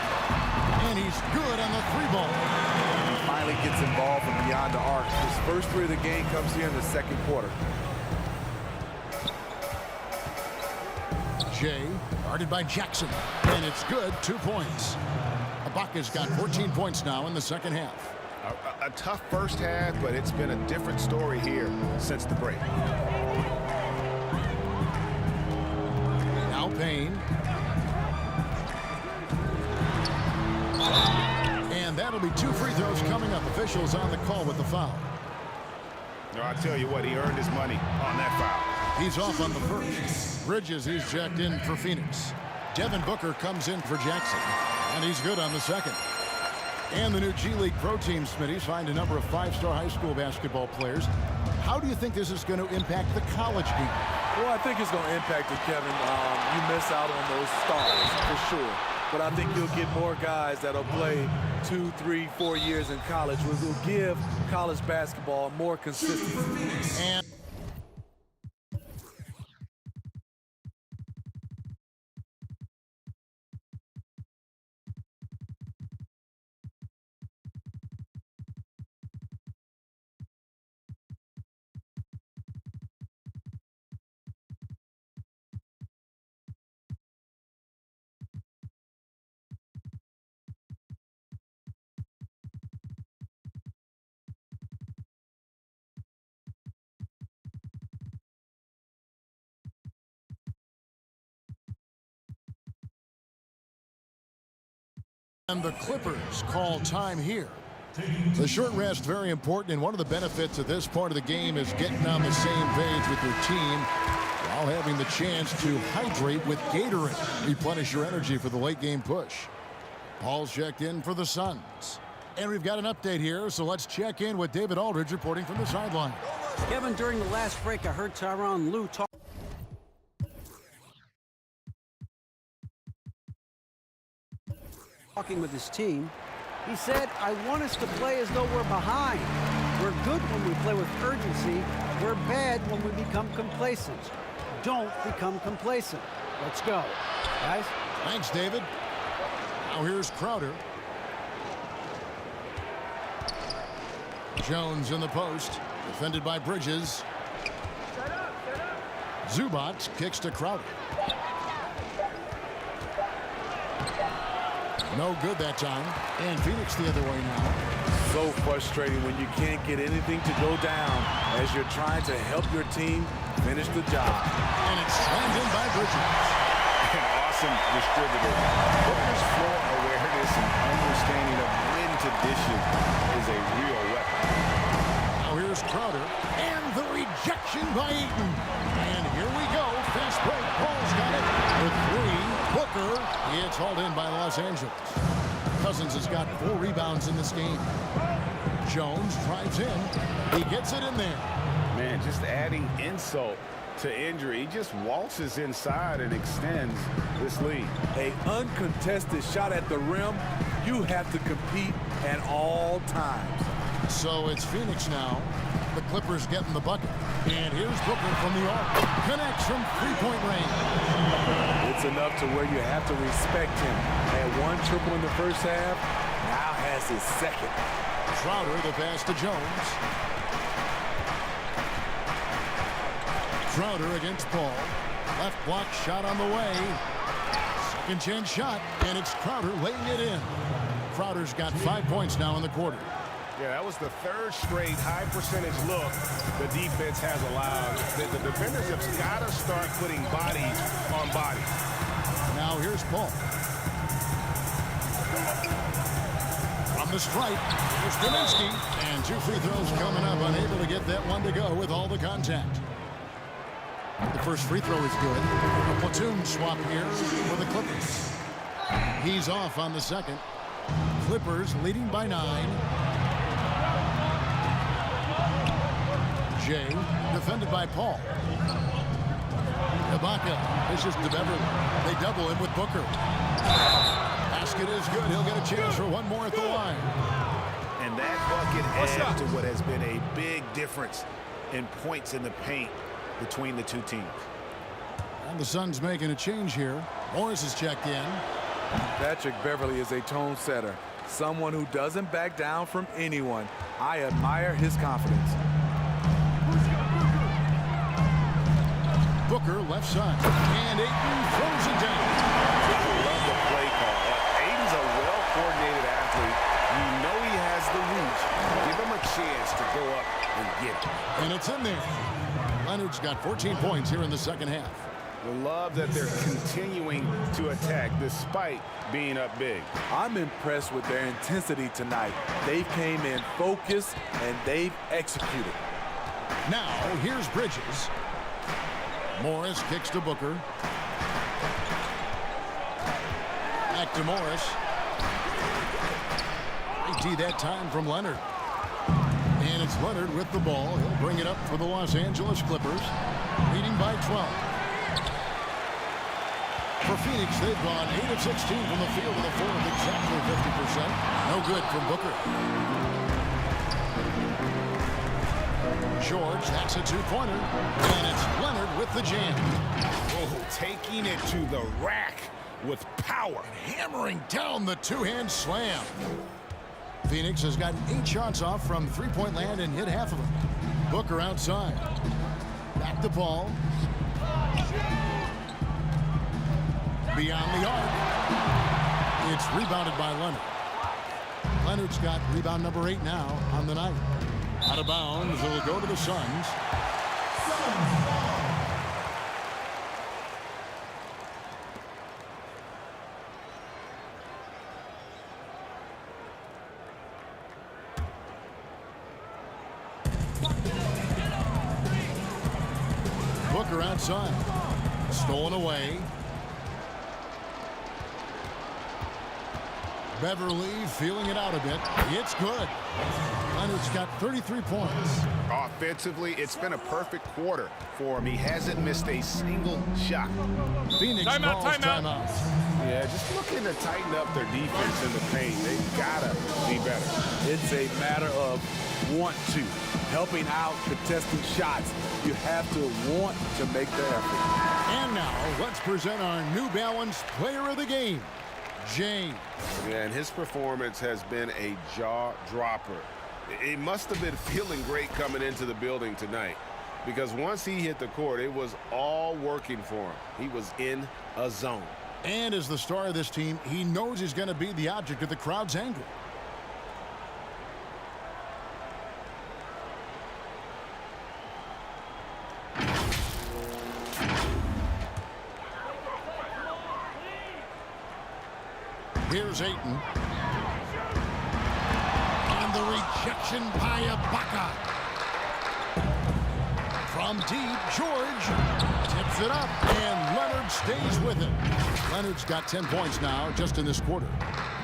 And he's good on the 3-ball. He finally gets involved from beyond the arc. His first 3 of the game comes here in the second quarter. Jay, guarded by Jackson, and it's good, 2 points. Ibaka's got 14 points now in the second half. A tough first half, but it's been a different story here since the break. Now Payne. And that'll be 2 free throws coming up. Officials on the call with the foul. No, I tell you what, he earned his money on that foul. He's off on the first. Bridges, he's checked in for Phoenix. Devin Booker comes in for Jackson, and he's good on the second. And the new G League Pro Team, Smitty, signed a number of 5-star high school basketball players. How do you think this is going to impact the college game? Well, I think it's going to impact it, Kevin. You miss out on those stars, for sure. But I think you'll get more guys that'll play 2, 3, 4 years in college, which will give college basketball more consistency. And the Clippers call time here. The short rest, very important, and one of the benefits of this part of the game is getting on the same page with your team while having the chance to hydrate with Gatorade. Replenish your energy for the late game push. Paul's checked in for the Suns. And we've got an update here, so let's check in with David Aldridge reporting from the sideline. Kevin, during the last break, I heard Tyronn Lue talking with his team. He said, I want us to play as though we're behind. We're good when we play with urgency. We're bad when we become complacent. Don't become complacent. Let's go, guys. Thanks, David. Now here's Crowder. Jones in the post, defended by Bridges. Zubac kicks to Crowder. No good that time. And Phoenix the other way now. So frustrating when you can't get anything to go down as you're trying to help your team finish the job. And it's slammed in by Bridges. An awesome distributor. Booker's floor awareness and understanding of when to dish it is a real weapon. Now here's Crowder. And the rejection by Eaton. And here we go. Fast break. Paul's got it. With 3. Booker, it's hauled in by Los Angeles. Cousins has got 4 rebounds in this game. Jones drives in. He gets it in there. Man, just adding insult to injury. He just waltzes inside and extends this lead. An uncontested shot at the rim, you have to compete at all times. So it's Phoenix now. The Clippers getting the bucket. And here's Booker from the arc. Connects from 3-point range. It's enough to where you have to respect him. Had 1 triple in the first half, now has his second. Crowder, the pass to Jones. Crowder against Paul. Left block shot on the way. Second chance shot, and it's Crowder laying it in. Crowder's got 5 points now in the quarter. Yeah, that was the 3rd straight high percentage look the defense has allowed. The defenders have got to start putting bodies on bodies. Now here's Paul. From the stripe, here's Kaminsky. And 2 free throws coming up, unable to get that one to go with all the contact. The first free throw is good. A platoon swap here for the Clippers. He's off on the second. Clippers leading by 9. Jay, defended by Paul. Ibaka dishes to Beverly. They double him with Booker. Basket is good. He'll get a chance for one more at the line. And that bucket adds to what has been a big difference in points in the paint between the two teams. And the Suns making a change here. Morris is checked in. Patrick Beverly is a tone setter. Someone who doesn't back down from anyone. I admire his confidence. Booker Booker, left side. And Ayton throws it down. Love the play call. Ayton's a well-coordinated athlete. You know he has the reach. Give him a chance to go up and get it. And it's in there. Leonard's got 14 points here in the second half. Love that they're continuing to attack despite being up big. I'm impressed with their intensity tonight. They came in focused and they've executed. Now, here's Bridges. Morris kicks to Booker. Back to Morris. Great D that time from Leonard. And it's Leonard with the ball. He'll bring it up for the Los Angeles Clippers, leading by 12. For Phoenix, they've gone 8 of 16 from the field with a 4 of exactly 50%. No good from Booker. George, that's a two-pointer. And it's Leonard with the jam. Oh, taking it to the rack with power. Hammering down the two-hand slam. Phoenix has gotten 8 shots off from three-point land and hit half of them. Booker outside. Back to Paul. Beyond the arc. It's rebounded by Leonard. Leonard's got rebound number 8 now on the night. Out of bounds, it'll go to the Suns. Booker outside. Stolen away. Beverly feeling it out a bit. It's good. Leonard's got 33 points. Offensively, it's been a perfect quarter for him. He hasn't missed a single shot. Phoenix calls timeout. Yeah, just looking to tighten up their defense in the paint. They've got to be better. It's a matter of want to. Helping out, contesting shots. You have to want to make the effort. And now, let's present our New Balance Player of the Game, James. Yeah, and his performance has been a jaw-dropper. He must have been feeling great coming into the building tonight, because once he hit the court, it was all working for him. He was in a zone. And as the star of this team, he knows he's going to be the object of the crowd's anger. Here's Ayton. And the rejection by Ibaka. From deep, George tips it up, and Leonard stays with it. Leonard's got 10 points now just in this quarter.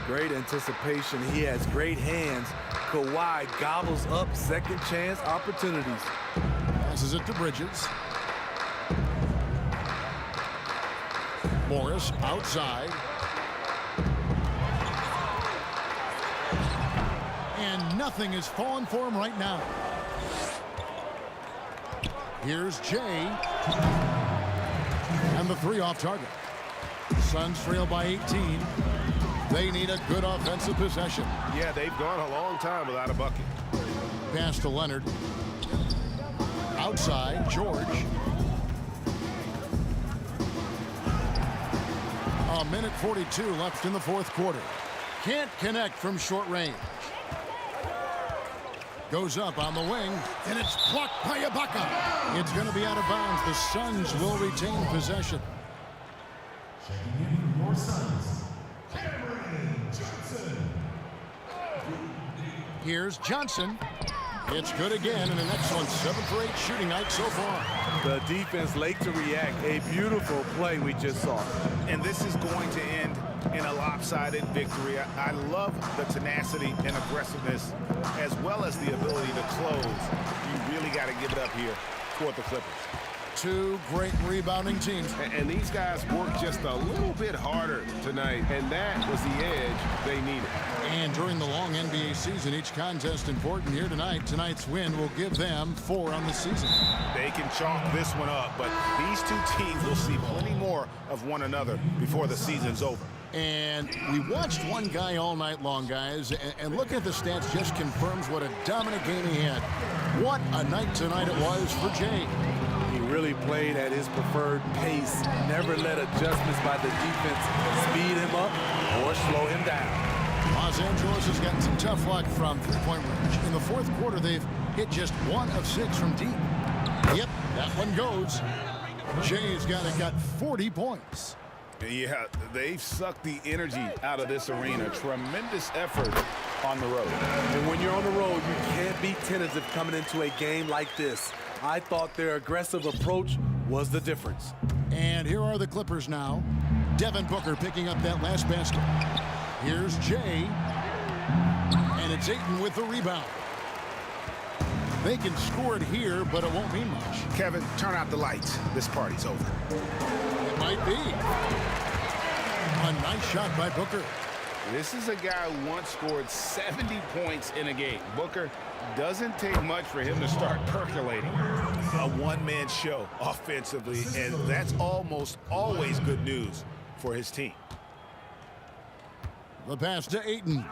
Great anticipation. He has great hands. Kawhi gobbles up second chance opportunities. Passes it to Bridges. Morris outside. And nothing is falling for him right now. Here's Jay. And the three off target. Suns trail by 18. They need a good offensive possession. Yeah, they've gone a long time without a bucket. Pass to Leonard. Outside, George. A minute 42 left in the fourth quarter. Can't connect from short range. Goes up on the wing, and it's blocked by Ibaka. It's going to be out of bounds. The Suns will retain possession. Here's Johnson. It's good again, and an excellent 7 for 8 shooting night so far. The defense late to react. A beautiful play we just saw. And this is going to end in a lopsided victory. I love the tenacity and aggressiveness, as well as the ability to close. You really got to give it up here toward the Clippers. Two great rebounding teams. And these guys worked just a little bit harder tonight, and that was the edge they needed. And during the long NBA season, each contest important here tonight. Tonight's win will give them 4 on the season. They can chalk this one up, but these two teams will see plenty more of one another before the season's over. And we watched one guy all night long, guys, and looking at the stats just confirms what a dominant game he had. What a night tonight it was for Jay. He really played at his preferred pace, never let adjustments by the defense speed him up or slow him down. Los Angeles has gotten some tough luck from three-point range. In the fourth quarter, they've hit just 1 of 6 from deep. Yep, that one goes. Jay's got 40 points. Yeah, they've sucked the energy out of this arena. Tremendous effort on the road. And when you're on the road, you can't be tentative coming into a game like this. I thought their aggressive approach was the difference. And here are the Clippers now. Devin Booker picking up that last basket. Here's Jay. And it's Ayton with the rebound. They can score it here, but it won't mean much. Kevin, turn out the lights. This party's over. It might be. A nice shot by Booker. This is a guy who once scored 70 points in a game. Booker, doesn't take much for him to start percolating. A one-man show offensively, and that's almost always good news for his team. The pass to Ayton.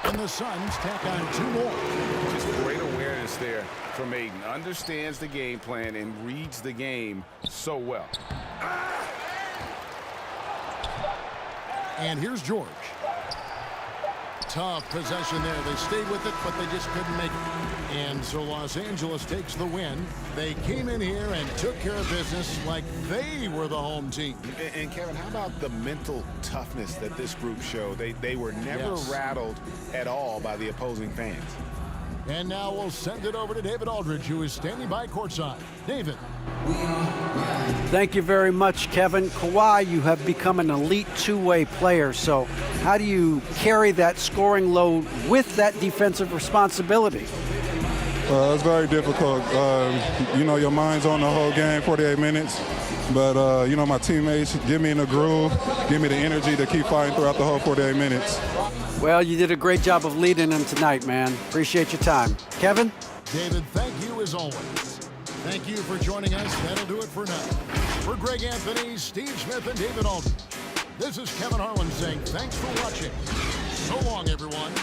And the Suns tack on 2 more. Just great awareness there from Ayton. Understands the game plan and reads the game so well. And here's George. Tough possession there. They stayed with it, but they just couldn't make it. And so Los Angeles takes the win. They came in here and took care of business like they were the home team. And Kevin, how about the mental toughness that this group showed? They were never rattled at all by the opposing fans. And now we'll send it over to David Aldridge, who is standing by courtside. David. Thank you very much, Kevin. Kawhi, you have become an elite two-way player. So how do you carry that scoring load with that defensive responsibility? It's very difficult. You know, your mind's on the whole game, 48 minutes. But, you know, my teammates give me in the groove, give me the energy to keep fighting throughout the whole 48 minutes. Well, you did a great job of leading them tonight, man. Appreciate your time. Kevin? David, thank you as always. Thank you for joining us. That'll do it for now. For Greg Anthony, Steve Smith, and David Aldridge, this is Kevin Harlan saying thanks for watching. So long, everyone.